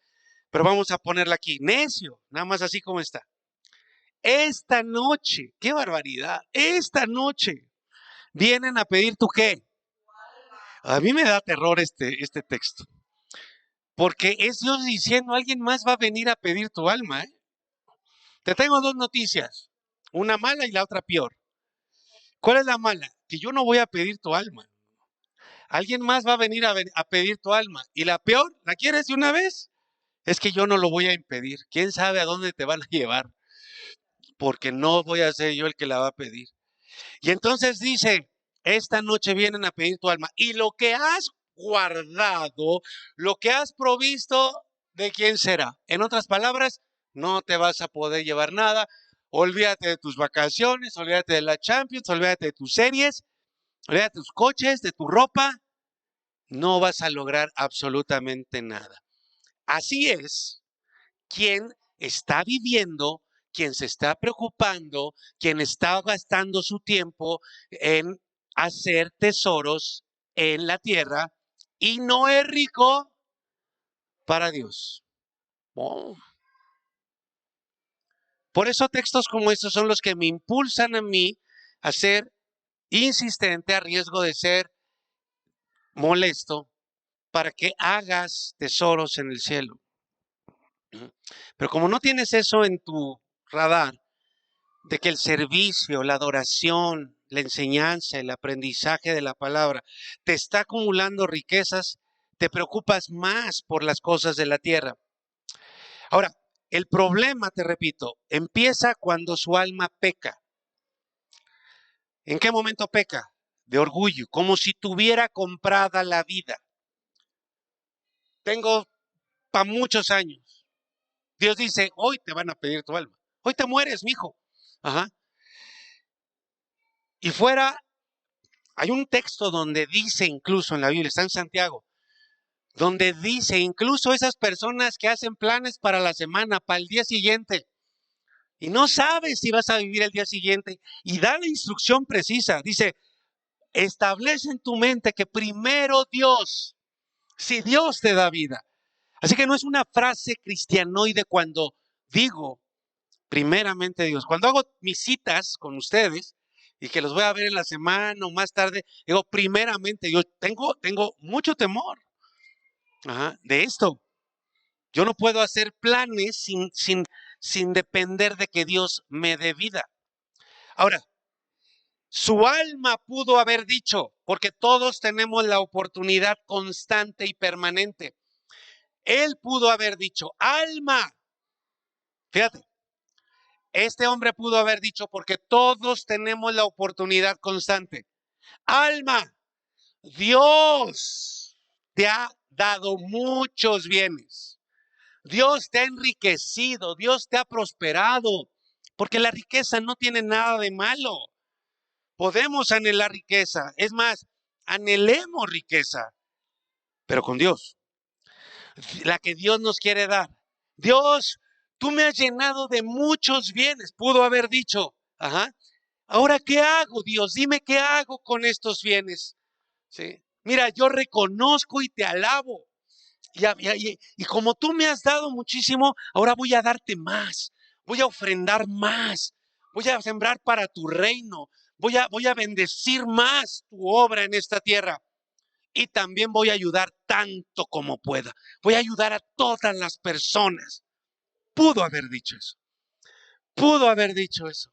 pero vamos a ponerla aquí, necio, nada más así como está. Esta noche, qué barbaridad, esta noche vienen a pedir tu qué. A mí me da terror este texto, porque es Dios diciendo, alguien más va a venir a pedir tu alma, ¿eh? Te tengo 2 noticias, una mala y la otra peor. ¿Cuál es la mala? Que yo no voy a pedir tu alma. Alguien más va a venir a pedir tu alma. Y la peor, ¿la quieres de una vez? Es que yo no lo voy a impedir. ¿Quién sabe a dónde te van a llevar? Porque no voy a ser yo el que la va a pedir. Y entonces dice, esta noche vienen a pedir tu alma. Y lo que has guardado, lo que has provisto, ¿de quién será? En otras palabras, no te vas a poder llevar nada Olvídate de tus vacaciones, olvídate de la Champions, olvídate de tus series, olvídate de tus coches, de tu ropa. No vas a lograr absolutamente nada. Así es, quien está viviendo, quien se está preocupando, quien está gastando su tiempo en hacer tesoros en la tierra y no es rico para Dios. Oh. Por eso textos como estos son los que me impulsan a mí a ser insistente a riesgo de ser molesto para que hagas tesoros en el cielo. Pero como no tienes eso en tu radar, de que el servicio, la adoración, la enseñanza, el aprendizaje de la palabra te está acumulando riquezas, te preocupas más por las cosas de la tierra. Ahora, el problema, te repito, empieza cuando su alma peca. ¿En qué momento peca? De orgullo, como si tuviera comprada la vida. Tengo para muchos años. Dios dice, hoy te van a pedir tu alma. Hoy te mueres, mijo. Ajá. Y fuera, hay un texto donde dice incluso en la Biblia, está en Santiago, donde dice incluso esas personas que hacen planes para la semana, para el día siguiente, y no sabes si vas a vivir el día siguiente, y da la instrucción precisa, dice, establece en tu mente que primero Dios, si Dios te da vida. Así que no es una frase cristianoide cuando digo primeramente Dios. Cuando hago mis citas con ustedes y que los voy a ver en la semana o más tarde, digo primeramente yo tengo mucho temor de esto. Yo no puedo hacer planes sin depender de que Dios me dé vida. Ahora, su alma pudo haber dicho, porque todos tenemos la oportunidad constante y permanente. Él pudo haber dicho, alma, fíjate, este hombre pudo haber dicho, porque todos tenemos la oportunidad constante. Alma, Dios te ha dado muchos bienes. Dios te ha enriquecido, Dios te ha prosperado, porque la riqueza no tiene nada de malo. Podemos anhelar riqueza, es más, anhelemos riqueza, pero con Dios, la que Dios nos quiere dar. Dios, tú me has llenado de muchos bienes, pudo haber dicho, ahora, ¿qué hago, Dios? Dime qué hago con estos bienes. ¿Sí? Mira, yo reconozco y te alabo. Y como tú me has dado muchísimo, ahora voy a darte más, voy a ofrendar más, voy a sembrar para tu reino, voy a bendecir más tu obra en esta tierra y también voy a ayudar tanto como pueda, voy a ayudar a todas las personas. Pudo haber dicho eso, pudo haber dicho eso.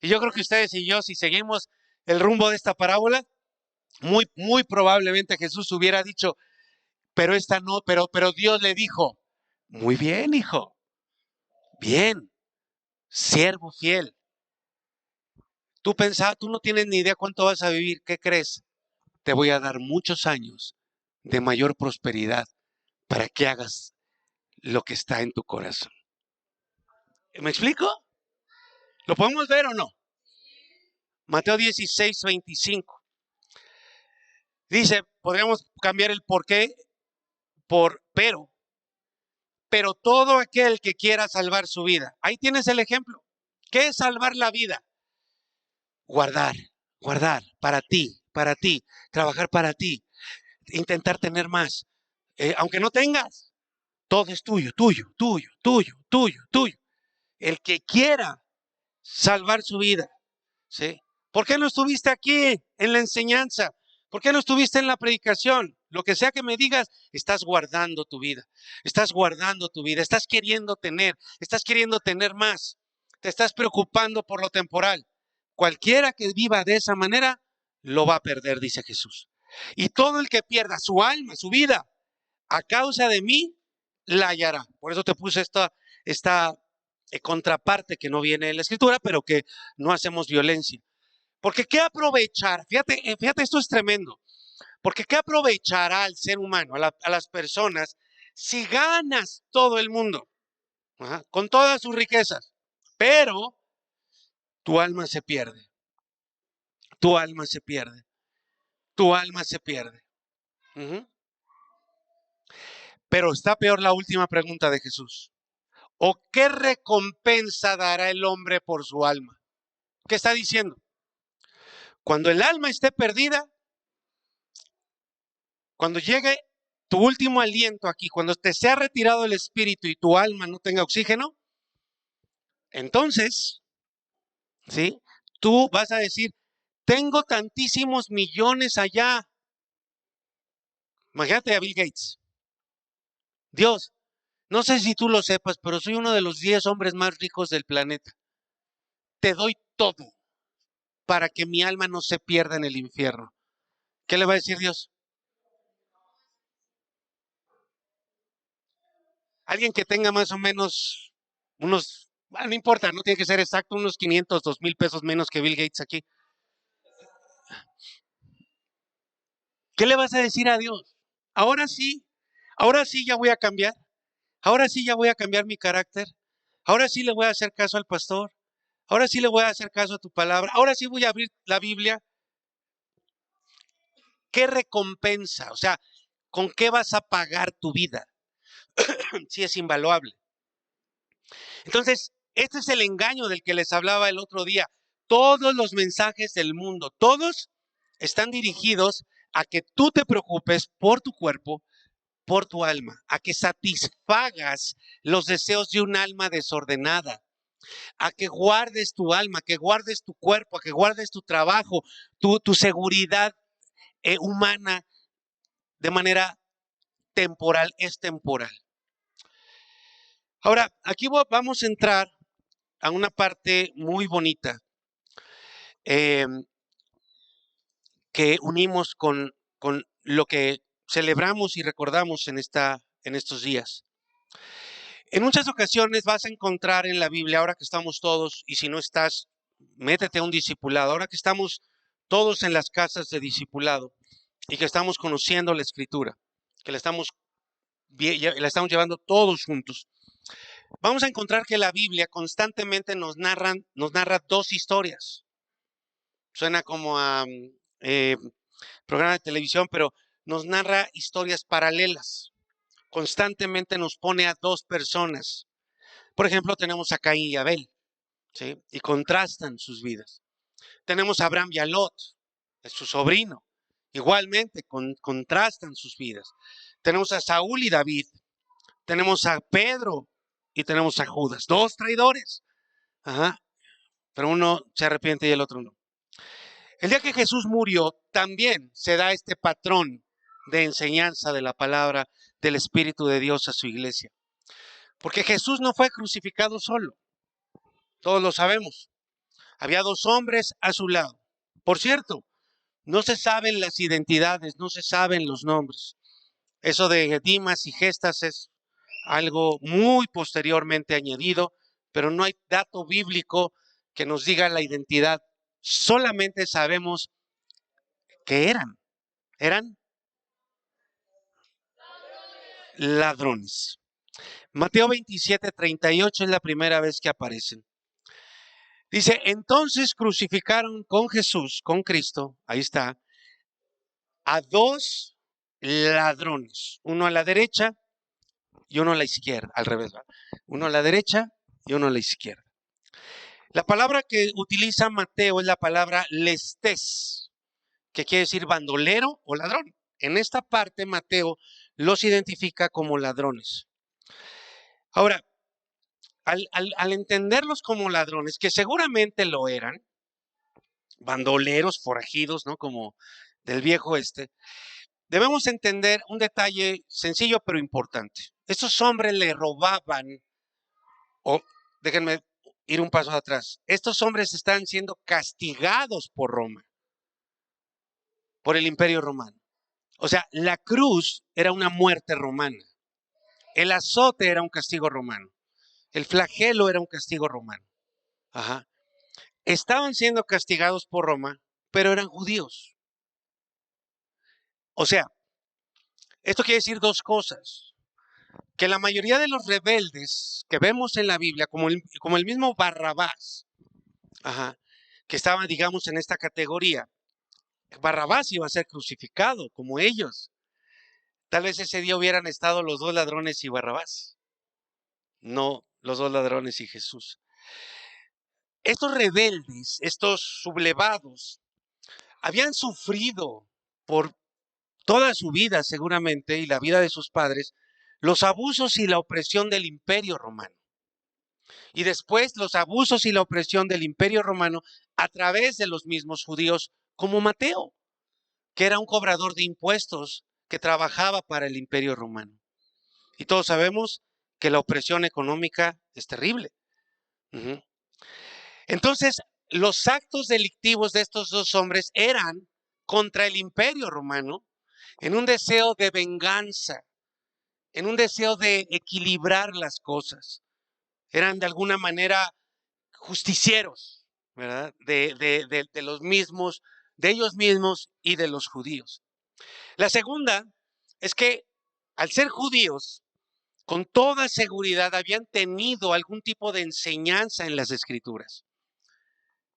Y yo creo que ustedes y yo, si seguimos el rumbo de esta parábola, muy probablemente Jesús hubiera dicho, pero esta no, pero Dios le dijo, muy bien, hijo, bien, siervo fiel. Tú no tienes ni idea cuánto vas a vivir, ¿qué crees? Te voy a dar muchos años de mayor prosperidad para que hagas lo que está en tu corazón. ¿Me explico? ¿Lo podemos ver o no? Mateo 16:25. Dice, podríamos cambiar el por qué por pero todo aquel que quiera salvar su vida. Ahí tienes el ejemplo. ¿Qué es salvar la vida? Guardar para ti, trabajar para ti, intentar tener más. Aunque no tengas, todo es tuyo, tuyo, tuyo, tuyo, tuyo, tuyo. El que quiera salvar su vida, ¿sí? ¿Por qué no estuviste aquí en la enseñanza? ¿Por qué no estuviste en la predicación? Lo que sea que me digas, estás guardando tu vida, estás guardando tu vida, estás queriendo tener más, te estás preocupando por lo temporal. Cualquiera que viva de esa manera, lo va a perder, dice Jesús. Y todo el que pierda su alma, su vida, a causa de mí, la hallará. Por eso te puse esta contraparte que no viene en la escritura, pero que no hacemos violencia. Porque ¿qué aprovechar? Fíjate, esto es tremendo. Porque ¿qué aprovechará al ser humano, a las personas, si ganas todo el mundo, con todas sus riquezas, pero tu alma se pierde, tu alma se pierde, tu alma se pierde. Ujú. Pero está peor la última pregunta de Jesús. ¿O qué recompensa dará el hombre por su alma? ¿Qué está diciendo? Cuando el alma esté perdida, cuando llegue tu último aliento aquí, cuando te sea retirado el espíritu y tu alma no tenga oxígeno, entonces, ¿sí? Tú vas a decir, tengo tantísimos millones allá. Imagínate a Bill Gates. Dios, no sé si tú lo sepas, pero soy uno de los 10 hombres más ricos del planeta. Te doy todo para que mi alma no se pierda en el infierno. ¿Qué le va a decir Dios? Alguien que tenga más o menos unos, bueno, no importa, no tiene que ser exacto, unos 500, 2,000 pesos menos que Bill Gates aquí. ¿Qué le vas a decir a Dios? Ahora sí ya voy a cambiar. Ahora sí ya voy a cambiar mi carácter. Ahora sí le voy a hacer caso al pastor. Ahora sí le voy a hacer caso a tu palabra. Ahora sí voy a abrir la Biblia. ¿Qué recompensa? O sea, ¿con qué vas a pagar tu vida? Sí, es invaluable. Entonces, este es el engaño del que les hablaba el otro día. Todos los mensajes del mundo, todos están dirigidos a que tú te preocupes por tu cuerpo, por tu alma, a que satisfagas los deseos de un alma desordenada, a que guardes tu alma, que guardes tu cuerpo, a que guardes tu trabajo, tu seguridad humana de manera temporal, es temporal. Ahora, aquí vamos a entrar a una parte muy bonita eh, que unimos con lo que celebramos y recordamos en estos días. En muchas ocasiones vas a encontrar en la Biblia, ahora que estamos todos, y si no estás, métete a un discipulado, ahora que estamos todos en las casas de discipulado y que estamos conociendo la Escritura, que la estamos llevando todos juntos, vamos a encontrar que la Biblia constantemente nos narra dos historias. Suena como a programa de televisión, pero nos narra historias paralelas. Constantemente nos pone a dos personas. Por ejemplo, tenemos a Caín y Abel, ¿sí? Y contrastan sus vidas. Tenemos a Abraham y a Lot, es su sobrino. Igualmente, contrastan sus vidas. Tenemos a Saúl y David. Tenemos a Pedro y tenemos a Judas. Dos traidores. Ajá. Pero uno se arrepiente y el otro no. El día que Jesús murió, también se da este patrón de enseñanza de la palabra del Espíritu de Dios a su iglesia. Porque Jesús no fue crucificado solo, todos lo sabemos. Había dos hombres a su lado. Por cierto, no se saben las identidades, no se saben los nombres. Eso de Dimas y Gestas es algo muy posteriormente añadido, pero no hay dato bíblico que nos diga la identidad. Solamente sabemos que eran ladrones. Mateo 27:38 es la primera vez que aparecen. Dice, entonces crucificaron con Jesús, con Cristo, ahí está, a dos ladrones, uno a la derecha y uno a la izquierda, al revés, ¿verdad? Uno a la derecha y uno a la izquierda. La palabra que utiliza Mateo es la palabra lestés, que quiere decir bandolero o ladrón. En esta parte Mateo los identifica como ladrones. Ahora, al entenderlos como ladrones, que seguramente lo eran, bandoleros, forajidos, ¿no? Como del viejo este, debemos entender un detalle sencillo pero importante. Estos hombres le robaban, o déjenme ir un paso atrás, estos hombres están siendo castigados por Roma, por el Imperio Romano. O sea, la cruz era una muerte romana, el azote era un castigo romano, el flagelo era un castigo romano. Ajá. Estaban siendo castigados por Roma, pero eran judíos. O sea, esto quiere decir dos cosas. Que la mayoría de los rebeldes que vemos en la Biblia, como el mismo Barrabás, ajá, que estaban, digamos, en esta categoría. Barrabás iba a ser crucificado como ellos. Tal vez ese día hubieran estado los dos ladrones y Barrabás, no los dos ladrones y Jesús. Estos rebeldes, estos sublevados, habían sufrido por toda su vida seguramente y la vida de sus padres los abusos y la opresión del Imperio Romano. Y después los abusos y la opresión del Imperio Romano a través de los mismos judíos, como Mateo, que era un cobrador de impuestos que trabajaba para el Imperio Romano. Y todos sabemos que la opresión económica es terrible. Uh-huh. Entonces, los actos delictivos de estos dos hombres eran contra el Imperio Romano en un deseo de venganza, en un deseo de equilibrar las cosas. Eran de alguna manera justicieros, ¿verdad? De los mismos, de ellos mismos y de los judíos. La segunda es que al ser judíos, con toda seguridad habían tenido algún tipo de enseñanza en las escrituras,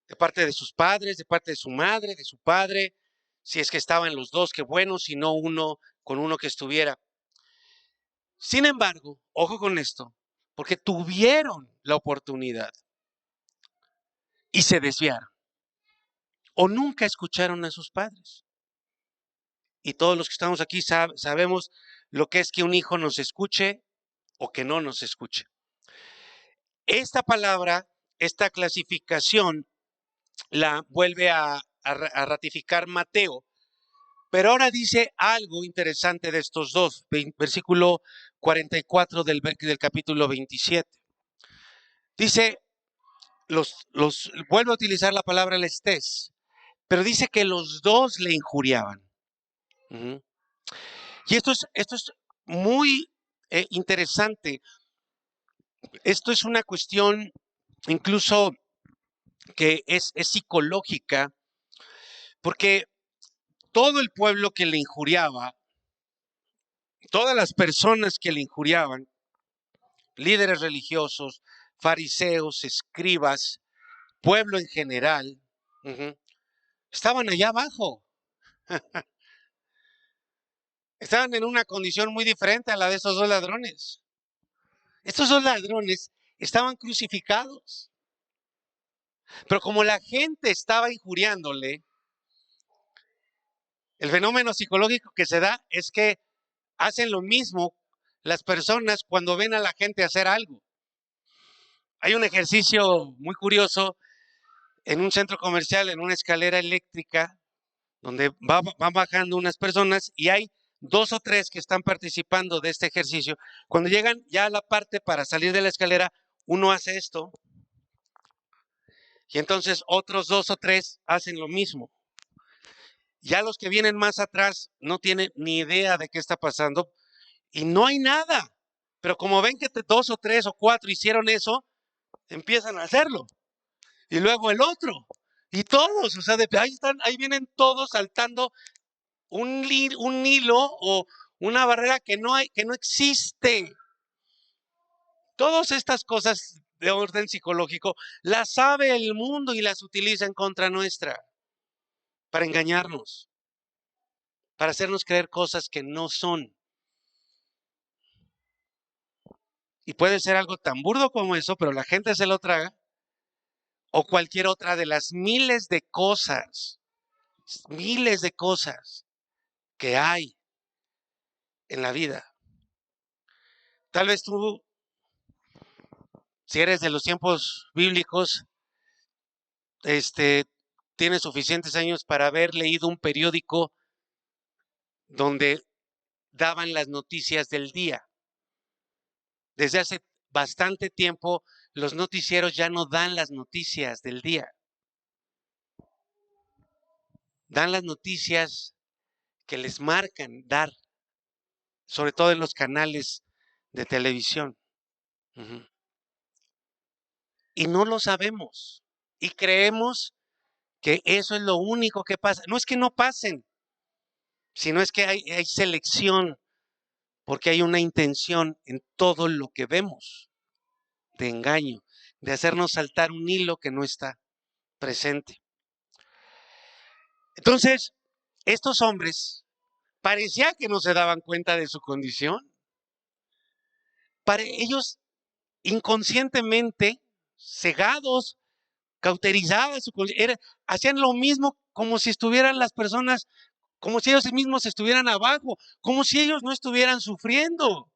de parte de sus padres, de parte de su madre, de su padre, si es que estaban los dos, qué bueno, si no uno con uno que estuviera. Sin embargo, ojo con esto, porque tuvieron la oportunidad y se desviaron o nunca escucharon a sus padres. Y todos los que estamos aquí sabemos lo que es que un hijo nos escuche o que no nos escuche. Esta palabra, esta clasificación, la vuelve a ratificar Mateo, pero ahora dice algo interesante de estos dos, versículo 44 del capítulo 27. Dice, vuelve a utilizar la palabra lestés, pero dice que los dos le injuriaban. Uh-huh. Y esto es muy interesante. Esto es una cuestión incluso que es psicológica, porque todo el pueblo que le injuriaba, todas las personas que le injuriaban, líderes religiosos, fariseos, escribas, pueblo en general, uh-huh, estaban allá abajo. Estaban en una condición muy diferente a la de esos dos ladrones. Estos dos ladrones estaban crucificados. Pero como la gente estaba injuriándole, el fenómeno psicológico que se da es que hacen lo mismo las personas cuando ven a la gente hacer algo. Hay un ejercicio muy curioso en un centro comercial, en una escalera eléctrica, donde van bajando unas personas y hay dos o tres que están participando de este ejercicio. Cuando llegan ya a la parte para salir de la escalera, uno hace esto y entonces otros dos o tres hacen lo mismo. Ya los que vienen más atrás no tienen ni idea de qué está pasando y no hay nada. Pero como ven que dos o tres o cuatro hicieron eso, empiezan a hacerlo. Y luego el otro. Y todos, o sea, ahí están, ahí vienen todos saltando un hilo o una barrera que no hay, que no existe. Todas estas cosas de orden psicológico las sabe el mundo y las utiliza en contra nuestra para engañarnos, para hacernos creer cosas que no son. Y puede ser algo tan burdo como eso, pero la gente se lo traga. O cualquier otra de las miles de cosas que hay en la vida. Tal vez tú, si eres de los tiempos bíblicos, tienes suficientes años para haber leído un periódico donde daban las noticias del día. Desde hace bastante tiempo, los noticieros ya no dan las noticias del día. Dan las noticias que les marcan dar, sobre todo en los canales de televisión. Uh-huh. Y no lo sabemos. Y creemos que eso es lo único que pasa. No es que no pasen, sino es que hay selección, porque hay una intención en todo lo que vemos de engaño, de hacernos saltar un hilo que no está. presente. Entonces, estos hombres parecía que no se daban cuenta de su condición. Para ellos, inconscientemente, cegados, cauterizadas, hacían lo mismo como si estuvieran las personas, como si ellos mismos estuvieran abajo, como si ellos no estuvieran sufriendo.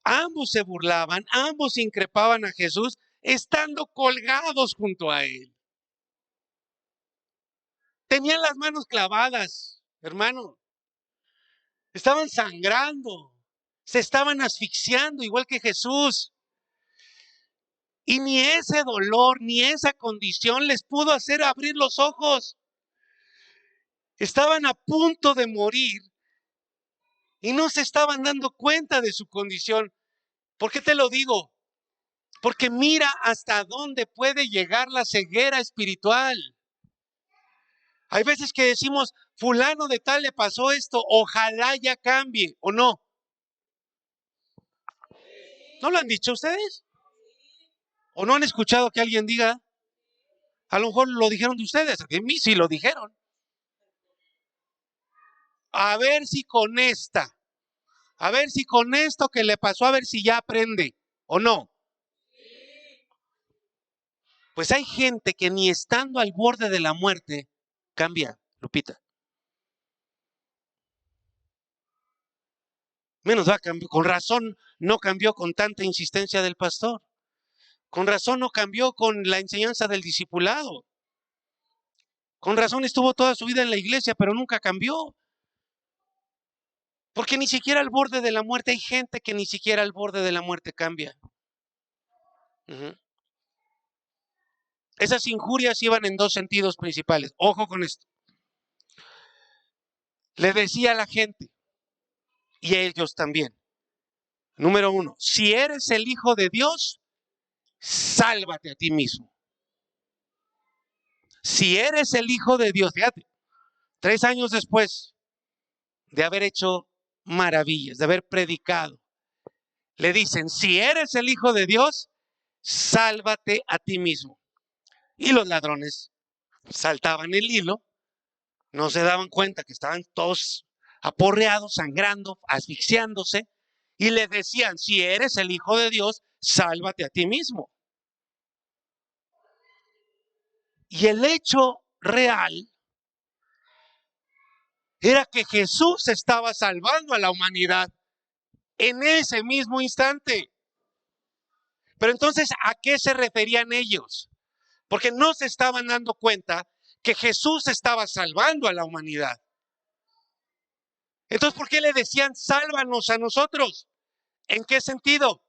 Ambos se burlaban, ambos increpaban a Jesús estando colgados junto a él. Tenían las manos clavadas, hermano. Estaban sangrando, se estaban asfixiando igual que Jesús. Y ni ese dolor, ni esa condición les pudo hacer abrir los ojos. Estaban a punto de morir y no se estaban dando cuenta de su condición. ¿Por qué te lo digo? Porque mira hasta dónde puede llegar la ceguera espiritual. Hay veces que decimos, fulano de tal le pasó esto, ojalá ya cambie, ¿o no? ¿No lo han dicho ustedes? ¿O no han escuchado que alguien diga? A lo mejor lo dijeron de ustedes, a mí sí lo dijeron. A ver si con esta, a ver si con esto que le pasó, a ver si ya aprende, ¿o no? Pues hay gente que ni estando al borde de la muerte cambia, Lupita. Menos va a cambiar. Con razón no cambió con tanta insistencia del pastor. Con razón no cambió con la enseñanza del discipulado. Con razón estuvo toda su vida en la iglesia, pero nunca cambió. Porque ni siquiera al borde de la muerte, hay gente que ni siquiera al borde de la muerte cambia. Esas injurias iban en dos sentidos principales. Ojo con esto. Le decía a la gente, y a ellos también. Número uno, si eres el Hijo de Dios, sálvate a ti mismo. Si eres el Hijo de Dios, fíjate, 3 años después de haber hecho maravillas, de haber predicado, le dicen, si eres el Hijo de Dios, sálvate a ti mismo. Y los ladrones saltaban el hilo, no se daban cuenta que estaban todos aporreados, sangrando, asfixiándose, y le decían, si eres el Hijo de Dios, sálvate a ti mismo. Y el hecho real era que Jesús estaba salvando a la humanidad en ese mismo instante. Pero entonces, ¿a qué se referían ellos? Porque no se estaban dando cuenta que Jesús estaba salvando a la humanidad. Entonces, ¿por qué le decían, sálvanos a nosotros? ¿En qué sentido?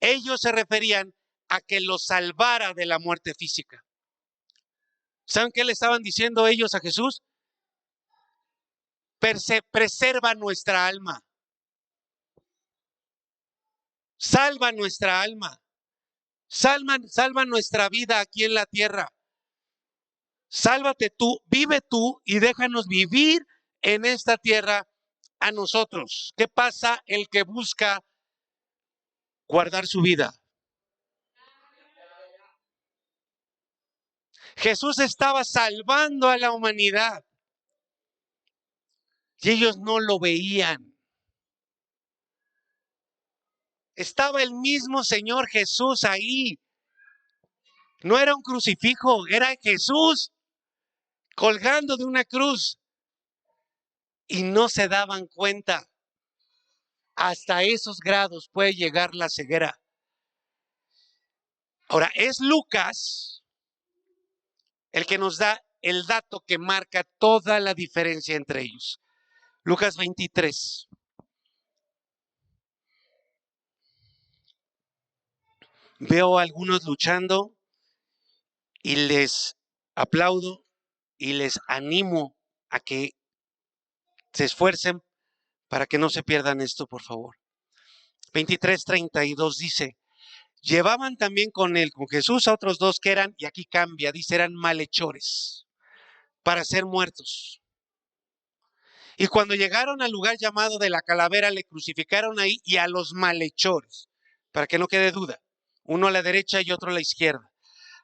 Ellos se referían a que los salvara de la muerte física. ¿Saben qué le estaban diciendo ellos a Jesús? Preserva nuestra alma. Salva nuestra alma. Salva nuestra vida aquí en la tierra. Sálvate tú, vive tú y déjanos vivir en esta tierra a nosotros. ¿Qué pasa el que busca guardar su vida? Jesús estaba salvando a la humanidad y ellos no lo veían. Estaba el mismo Señor Jesús ahí. No era un crucifijo, era Jesús colgando de una cruz. Y no se daban cuenta. Hasta esos grados puede llegar la ceguera. Ahora, es Lucas el que nos da el dato que marca toda la diferencia entre ellos. Lucas 23. Veo a algunos luchando y les aplaudo y les animo a que se esfuercen para que no se pierdan esto, por favor. 23:32 dice, llevaban también con Jesús a otros dos que eran, y aquí cambia, dice, eran malhechores para ser muertos. Y cuando llegaron al lugar llamado de la Calavera, le crucificaron ahí y a los malhechores, para que no quede duda. uno a la derecha y otro a la izquierda.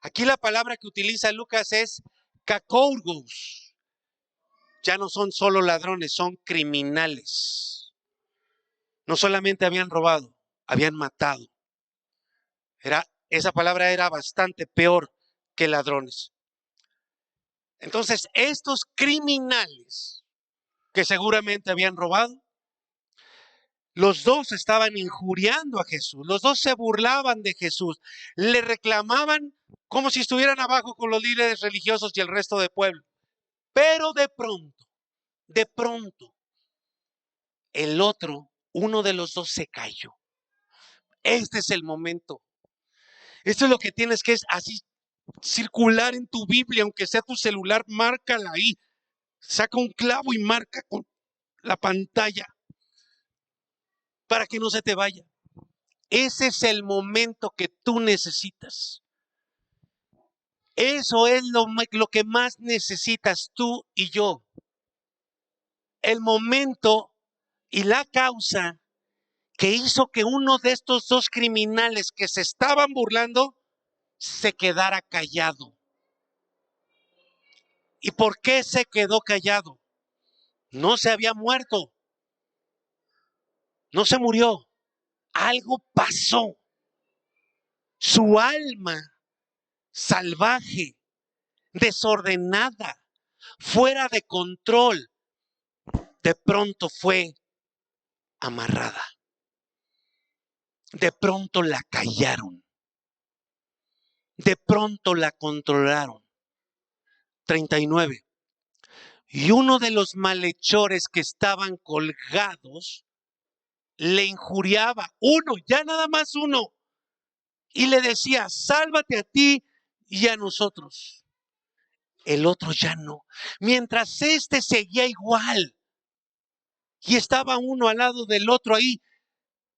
Aquí la palabra que utiliza Lucas es kakourgos. Ya no son solo ladrones, son criminales. No solamente habían robado, habían matado. Esa palabra era bastante peor que ladrones. Entonces, estos criminales que seguramente habían robado, los dos estaban injuriando a Jesús, los dos se burlaban de Jesús, le reclamaban como si estuvieran abajo con los líderes religiosos y el resto del pueblo. Pero de pronto, el otro, uno de los dos se cayó. Este es el momento. Esto es lo que tienes que es así circular en tu Biblia, aunque sea tu celular, márcala ahí. Saca un clavo y marca con la pantalla para que no se te vaya. Ese es el momento que tú necesitas. Eso es lo que más necesitas tú y yo. El momento y la causa que hizo que uno de estos dos criminales que se estaban burlando se quedara callado. ¿Y por qué se quedó callado? No se había muerto. No se murió. Algo pasó. Su alma salvaje, desordenada, fuera de control, de pronto fue amarrada. De pronto la callaron. De pronto la controlaron. 39. Y uno de los malhechores que estaban colgados le injuriaba, uno, ya nada más uno, y le decía, sálvate a ti y a nosotros. El otro ya no. Mientras este seguía igual y estaba uno al lado del otro ahí,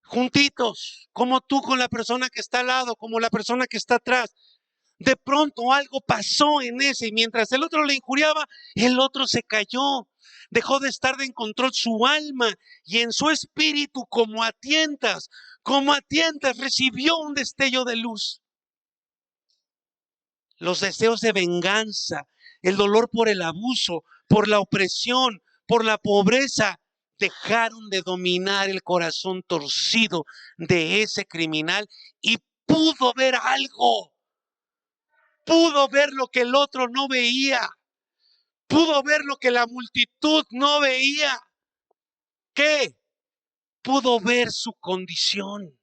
juntitos, como tú con la persona que está al lado, como la persona que está atrás. De pronto algo pasó en ese y mientras el otro le injuriaba, el otro se cayó. Dejó de estar en control su alma y en su espíritu como a tientas recibió un destello de luz. Los deseos de venganza, el dolor por el abuso, por la opresión, por la pobreza, dejaron de dominar el corazón torcido de ese criminal y pudo ver algo. Pudo ver lo que el otro no veía. Pudo ver lo que la multitud no veía. ¿Qué? Pudo ver su condición.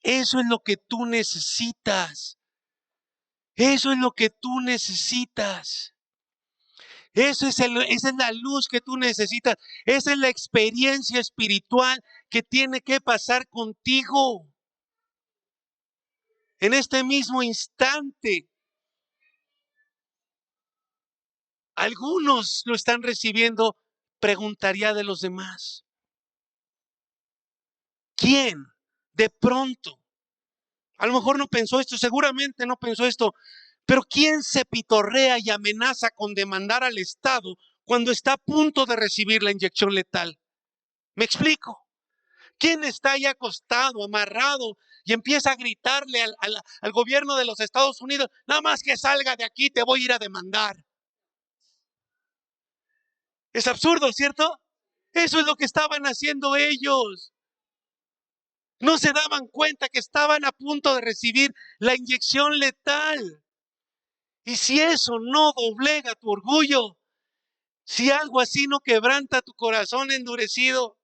Eso es lo que tú necesitas. Eso es lo que tú necesitas. Esa es la luz que tú necesitas. Esa es la experiencia espiritual que tiene que pasar contigo. En este mismo instante. Algunos lo están recibiendo, preguntaría de los demás. ¿Quién? De pronto. A lo mejor no pensó esto, seguramente no pensó esto, pero ¿quién se pitorrea y amenaza con demandar al Estado cuando está a punto de recibir la inyección letal? ¿Me explico? ¿Quién está ahí acostado, amarrado y empieza a gritarle al gobierno de los Estados Unidos, nada más que salga de aquí, te voy a ir a demandar? Es absurdo, ¿cierto? Eso es lo que estaban haciendo ellos. No se daban cuenta que estaban a punto de recibir la inyección letal. Y si eso no doblega tu orgullo, si algo así no quebranta tu corazón endurecido,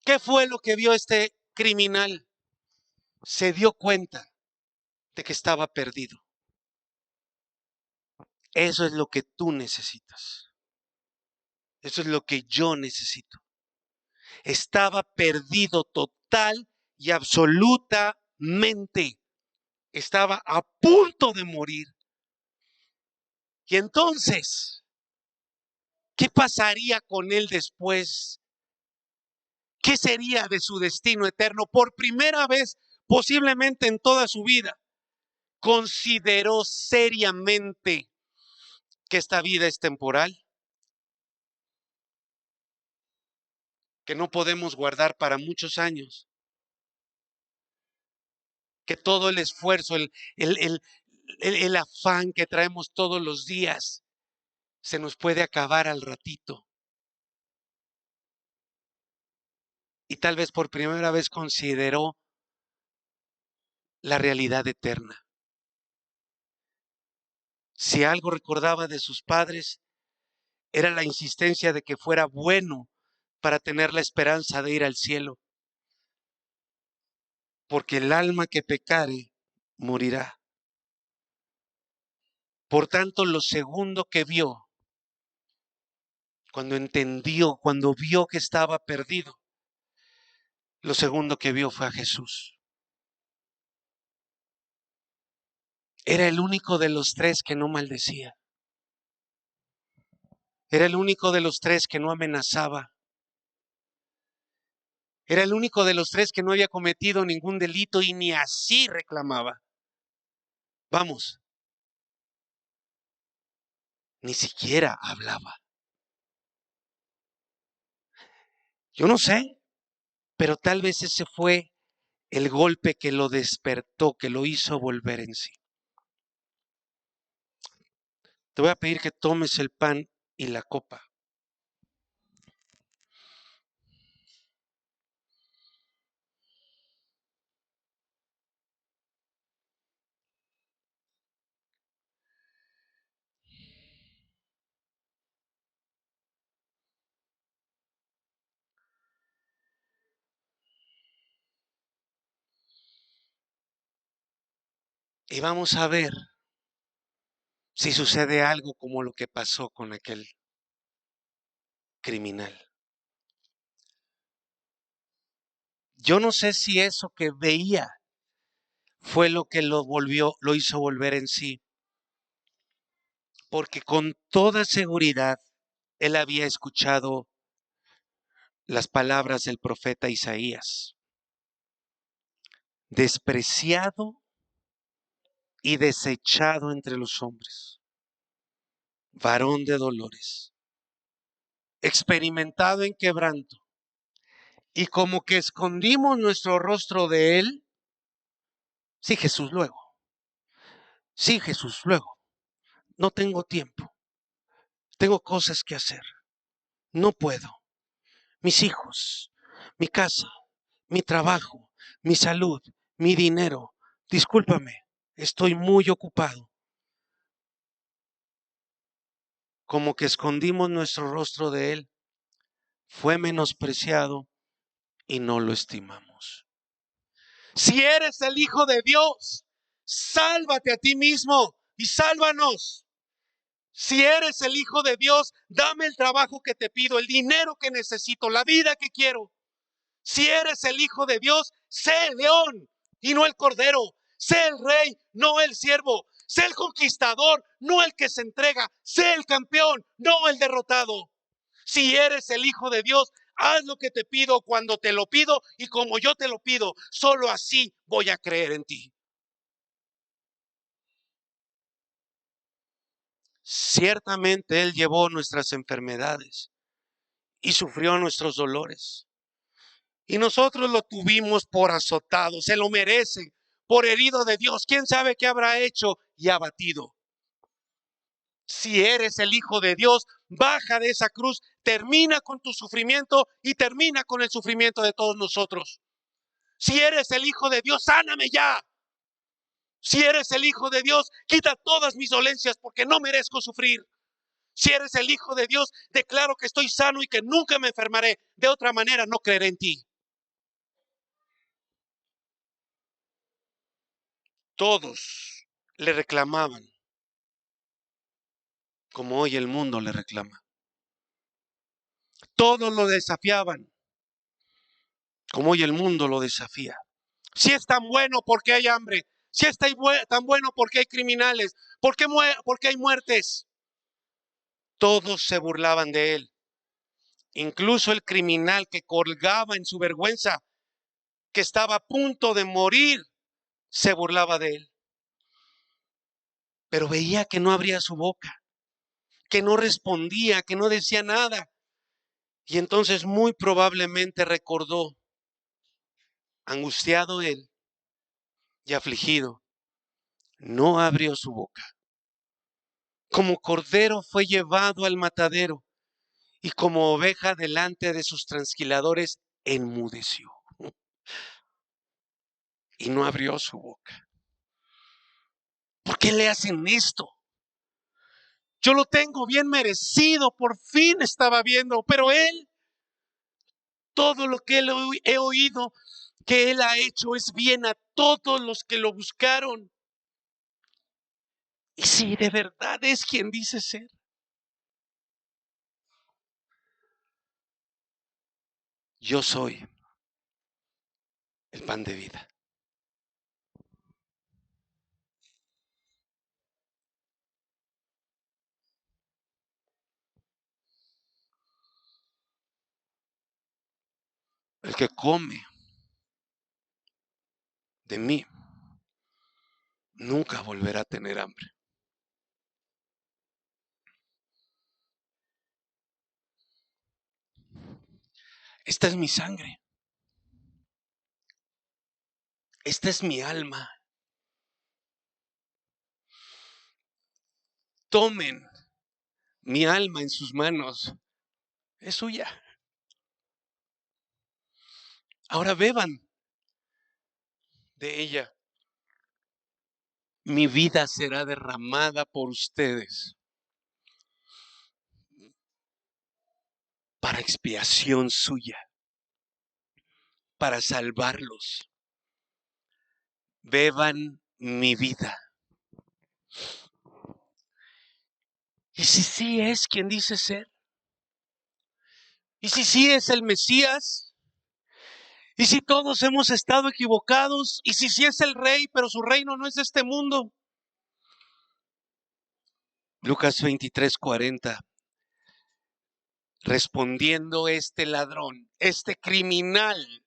¿qué fue lo que vio este criminal? Se dio cuenta de que estaba perdido. Eso es lo que tú necesitas. Eso es lo que yo necesito. Estaba perdido total y absolutamente. Estaba a punto de morir. Y entonces, ¿qué pasaría con él después? ¿Qué sería de su destino eterno? Por primera vez, posiblemente en toda su vida, consideró seriamente que esta vida es temporal. que no podemos guardar para muchos años, que todo el esfuerzo, el afán que traemos todos los días se nos puede acabar al ratito. Y tal vez por primera vez consideró la realidad eterna. Si algo recordaba de sus padres, era la insistencia de que fuera bueno para tener la esperanza de ir al cielo. Porque el alma que pecare morirá. Por tanto, lo segundo que vio, cuando entendió, cuando vio que estaba perdido, lo segundo que vio fue a Jesús. Era el único de los tres que no maldecía. Era el único de los tres que no amenazaba. Era el único de los tres que no había cometido ningún delito y ni así reclamaba. Vamos, ni siquiera hablaba. Yo no sé, pero tal vez ese fue el golpe que lo despertó, que lo hizo volver en sí. Te voy a pedir que tomes el pan y la copa. Y vamos a ver si sucede algo como lo que pasó con aquel criminal. Yo no sé si eso que veía fue lo que lo hizo volver en sí, porque con toda seguridad él había escuchado las palabras del profeta Isaías: despreciado y desechado entre los hombres, varón de dolores, experimentado en quebranto, y como que escondimos nuestro rostro de él. Sí, Jesús, luego. Sí, Jesús, luego. No tengo tiempo. Tengo cosas que hacer. No puedo. Mis hijos, mi casa, mi trabajo, mi salud, mi dinero. Discúlpame, estoy muy ocupado. Como que escondimos nuestro rostro de él. Fue menospreciado y no lo estimamos. Si eres el Hijo de Dios, sálvate a ti mismo y sálvanos. Si eres el Hijo de Dios, dame el trabajo que te pido, el dinero que necesito, la vida que quiero. Si eres el Hijo de Dios, sé el león y no el cordero. Sé el rey, no el siervo. Sé el conquistador, no el que se entrega. Sé el campeón, no el derrotado. Si eres el Hijo de Dios, haz lo que te pido cuando te lo pido y como yo te lo pido. Solo así voy a creer en ti. Ciertamente Él llevó nuestras enfermedades y sufrió nuestros dolores. Y nosotros lo tuvimos por azotado, se lo merece, por herido de Dios. ¿Quién sabe qué habrá hecho y abatido? Si eres el Hijo de Dios, baja de esa cruz, termina con tu sufrimiento y termina con el sufrimiento de todos nosotros. Si eres el Hijo de Dios, sáname ya. Si eres el Hijo de Dios, quita todas mis dolencias porque no merezco sufrir. Si eres el Hijo de Dios, declaro que estoy sano y que nunca me enfermaré. De otra manera, no creeré en ti. Todos le reclamaban, como hoy el mundo le reclama. Todos lo desafiaban, como hoy el mundo lo desafía. Si es tan bueno, ¿por qué hay hambre? Si es tan bueno, ¿por qué hay criminales? ¿Por qué hay muertes? Todos se burlaban de él. Incluso el criminal que colgaba en su vergüenza, que estaba a punto de morir, se burlaba de él. Pero veía que no abría su boca, que no respondía, que no decía nada. Y entonces muy probablemente recordó, angustiado él y afligido, no abrió su boca. Como cordero fue llevado al matadero y como oveja delante de sus trasquiladores enmudeció y no abrió su boca. ¿Por qué le hacen esto? Yo lo tengo bien merecido, por fin estaba viendo, pero él, todo lo que he oído que él ha hecho es bien a todos los que lo buscaron. Y si de verdad es quien dice ser. Yo soy el pan de vida. El que come de mí nunca volverá a tener hambre. Esta es mi sangre. Esta es mi alma. Tomen mi alma en sus manos. Es suya. Ahora beban de ella. Mi vida será derramada por ustedes para expiación suya, para salvarlos. Beban mi vida. Y si sí es quien dice ser, y si sí es el Mesías, y si todos hemos estado equivocados, y si sí es el rey, pero su reino no es de este mundo. Lucas 23:40. Respondiendo este ladrón, este criminal,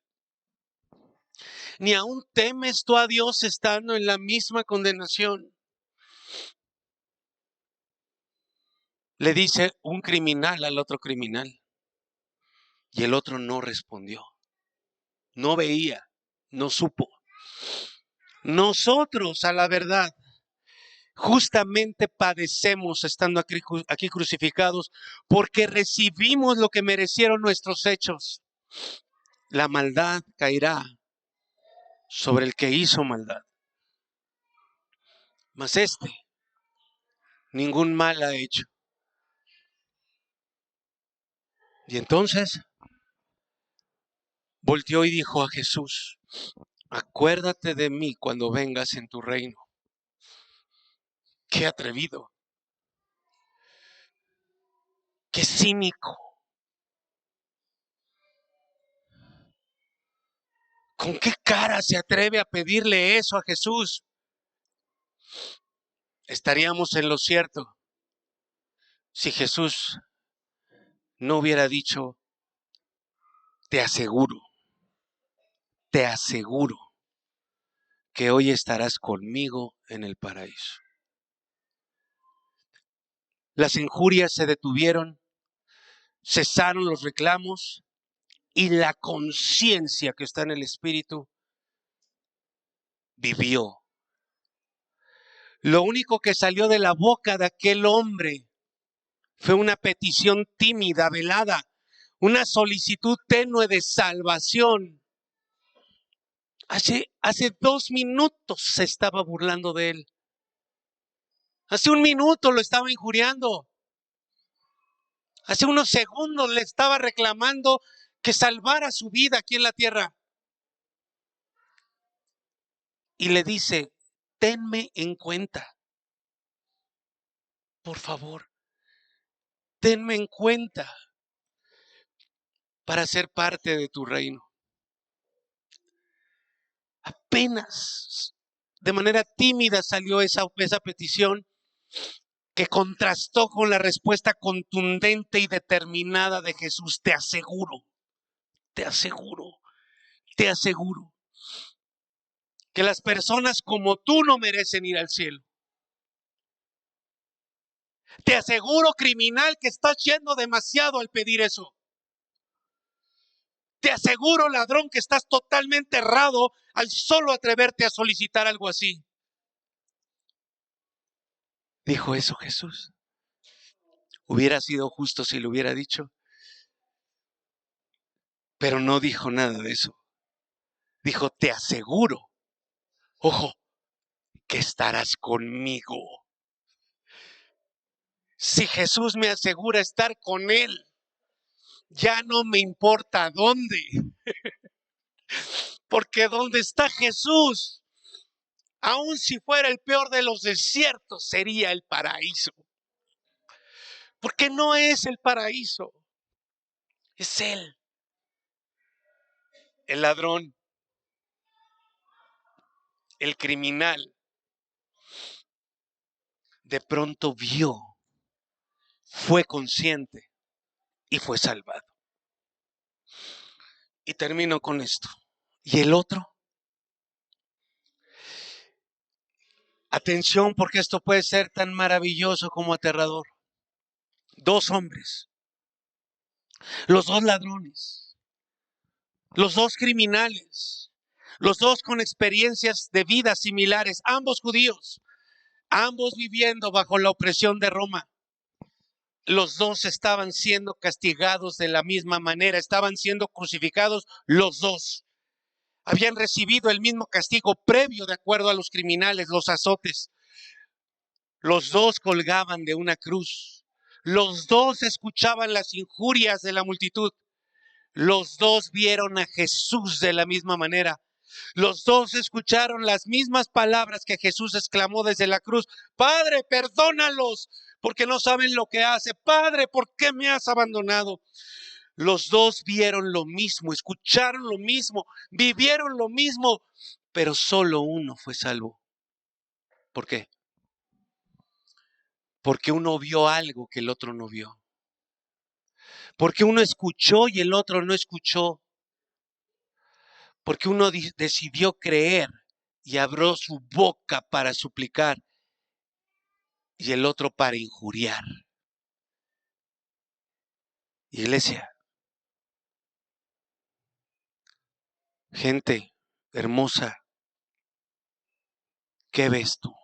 ¿ni aún temes tú a Dios estando en la misma condenación? Le dice un criminal al otro criminal. Y el otro no respondió. No veía, no supo. Nosotros, a la verdad, justamente padecemos estando aquí crucificados porque recibimos lo que merecieron nuestros hechos. La maldad caerá sobre el que hizo maldad. Mas ningún mal ha hecho. Y entonces volteó y dijo a Jesús: acuérdate de mí cuando vengas en tu reino. Qué atrevido, qué cínico. ¿Con qué cara se atreve a pedirle eso a Jesús? Estaríamos en lo cierto si Jesús no hubiera dicho: te aseguro que hoy estarás conmigo en el paraíso. Las injurias se detuvieron, cesaron los reclamos y la conciencia que está en el espíritu vivió. Lo único que salió de la boca de aquel hombre fue una petición tímida, velada, una solicitud tenue de salvación. Hace 2 minutos se estaba burlando de él. Hace 1 minuto lo estaba injuriando. Hace unos segundos le estaba reclamando que salvara su vida aquí en la tierra. Y le dice: tenme en cuenta. Por favor, tenme en cuenta para ser parte de tu reino. Apenas de manera tímida salió esa petición que contrastó con la respuesta contundente y determinada de Jesús. Te aseguro, te aseguro, te aseguro que las personas como tú no merecen ir al cielo. Te aseguro, criminal, que estás yendo demasiado al pedir eso. Te aseguro, ladrón, que estás totalmente errado al solo atreverte a solicitar algo así. ¿Dijo eso Jesús? Hubiera sido justo si lo hubiera dicho, pero no dijo nada de eso. Dijo, te aseguro, ojo, que estarás conmigo. Si Jesús me asegura estar con él, ya no me importa dónde. Porque donde está Jesús, aun si fuera el peor de los desiertos, sería el paraíso. Porque no es el paraíso, es Él. El ladrón, el criminal, de pronto vio, fue consciente y fue salvado. Y termino con esto. ¿Y el otro? Atención, porque esto puede ser tan maravilloso como aterrador. Dos hombres, los dos ladrones, los dos criminales, los dos con experiencias de vida similares, ambos judíos, ambos viviendo bajo la opresión de Roma. Los dos estaban siendo castigados de la misma manera, estaban siendo crucificados los dos. Habían recibido el mismo castigo previo de acuerdo a los criminales, los azotes. Los dos colgaban de una cruz. Los dos escuchaban las injurias de la multitud. Los dos vieron a Jesús de la misma manera. Los dos escucharon las mismas palabras que Jesús exclamó desde la cruz. Padre, perdónalos, porque no saben lo que hace. Padre, ¿por qué me has abandonado? Los dos vieron lo mismo, escucharon lo mismo, vivieron lo mismo, pero solo uno fue salvo. ¿Por qué? Porque uno vio algo que el otro no vio. Porque uno escuchó y el otro no escuchó. Porque uno decidió creer y abrió su boca para suplicar y el otro para injuriar. Iglesia, gente hermosa, ¿qué ves tú?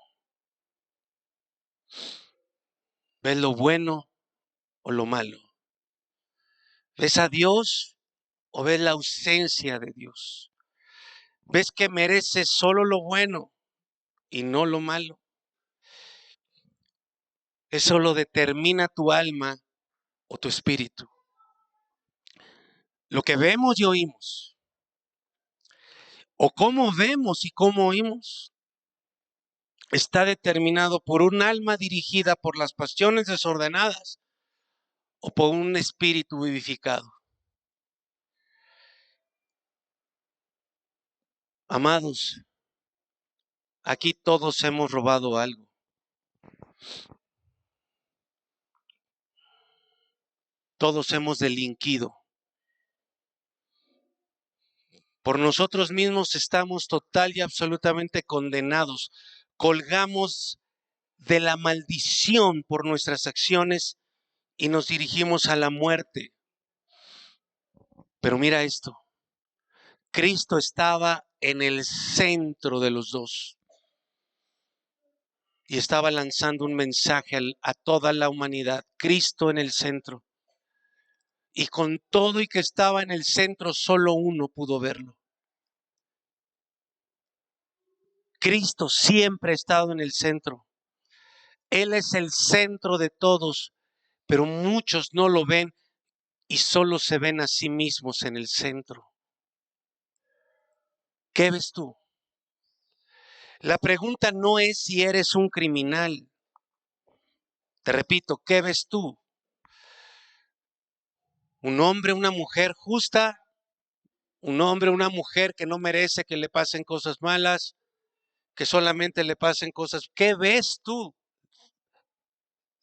¿Ves lo bueno o lo malo? ¿Ves a Dios o ves la ausencia de Dios? ¿Ves que mereces solo lo bueno y no lo malo? Eso lo determina tu alma o tu espíritu. Lo que vemos y oímos, o cómo vemos y cómo oímos, está determinado por un alma dirigida por las pasiones desordenadas o por un espíritu vivificado. Amados, aquí todos hemos robado algo. Todos hemos delinquido. Por nosotros mismos estamos total y absolutamente condenados. Colgamos de la maldición por nuestras acciones y nos dirigimos a la muerte. Pero mira esto, Cristo estaba en el centro de los dos y estaba lanzando un mensaje a toda la humanidad. Cristo en el centro. Y con todo y que estaba en el centro, solo uno pudo verlo. Cristo siempre ha estado en el centro. Él es el centro de todos, pero muchos no lo ven y solo se ven a sí mismos en el centro. ¿Qué ves tú? La pregunta no es si eres un criminal. Te repito, ¿qué ves tú? ¿Un hombre, una mujer justa? ¿Un hombre, una mujer que no merece que le pasen cosas malas? ¿Que solamente le pasen cosas? ¿Qué ves tú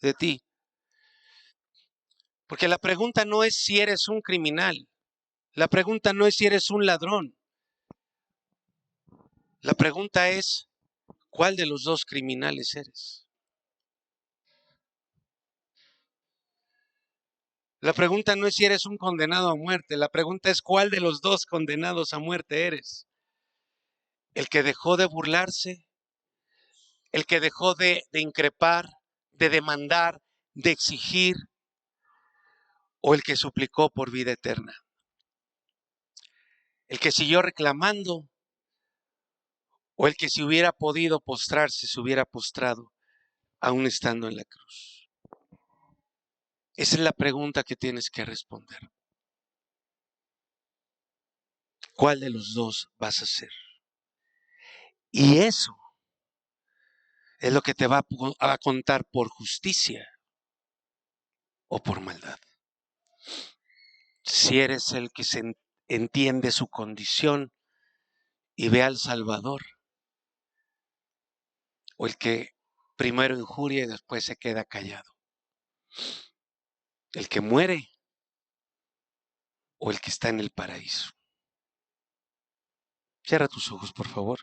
de ti? Porque la pregunta no es si eres un criminal. La pregunta no es si eres un ladrón. La pregunta es, ¿cuál de los dos criminales eres? La pregunta no es si eres un condenado a muerte, la pregunta es cuál de los dos condenados a muerte eres. El que dejó de burlarse, el que dejó de increpar, de demandar, de exigir, o el que suplicó por vida eterna. El que siguió reclamando, o el que si hubiera podido postrarse, se hubiera postrado, aún estando en la cruz. Esa es la pregunta que tienes que responder. ¿Cuál de los dos vas a hacer? Y eso es lo que te va a contar por justicia o por maldad. Si eres el que entiende su condición y ve al Salvador, o el que primero injuria y después se queda callado. El que muere o el que está en el paraíso. Cierra tus ojos, por favor.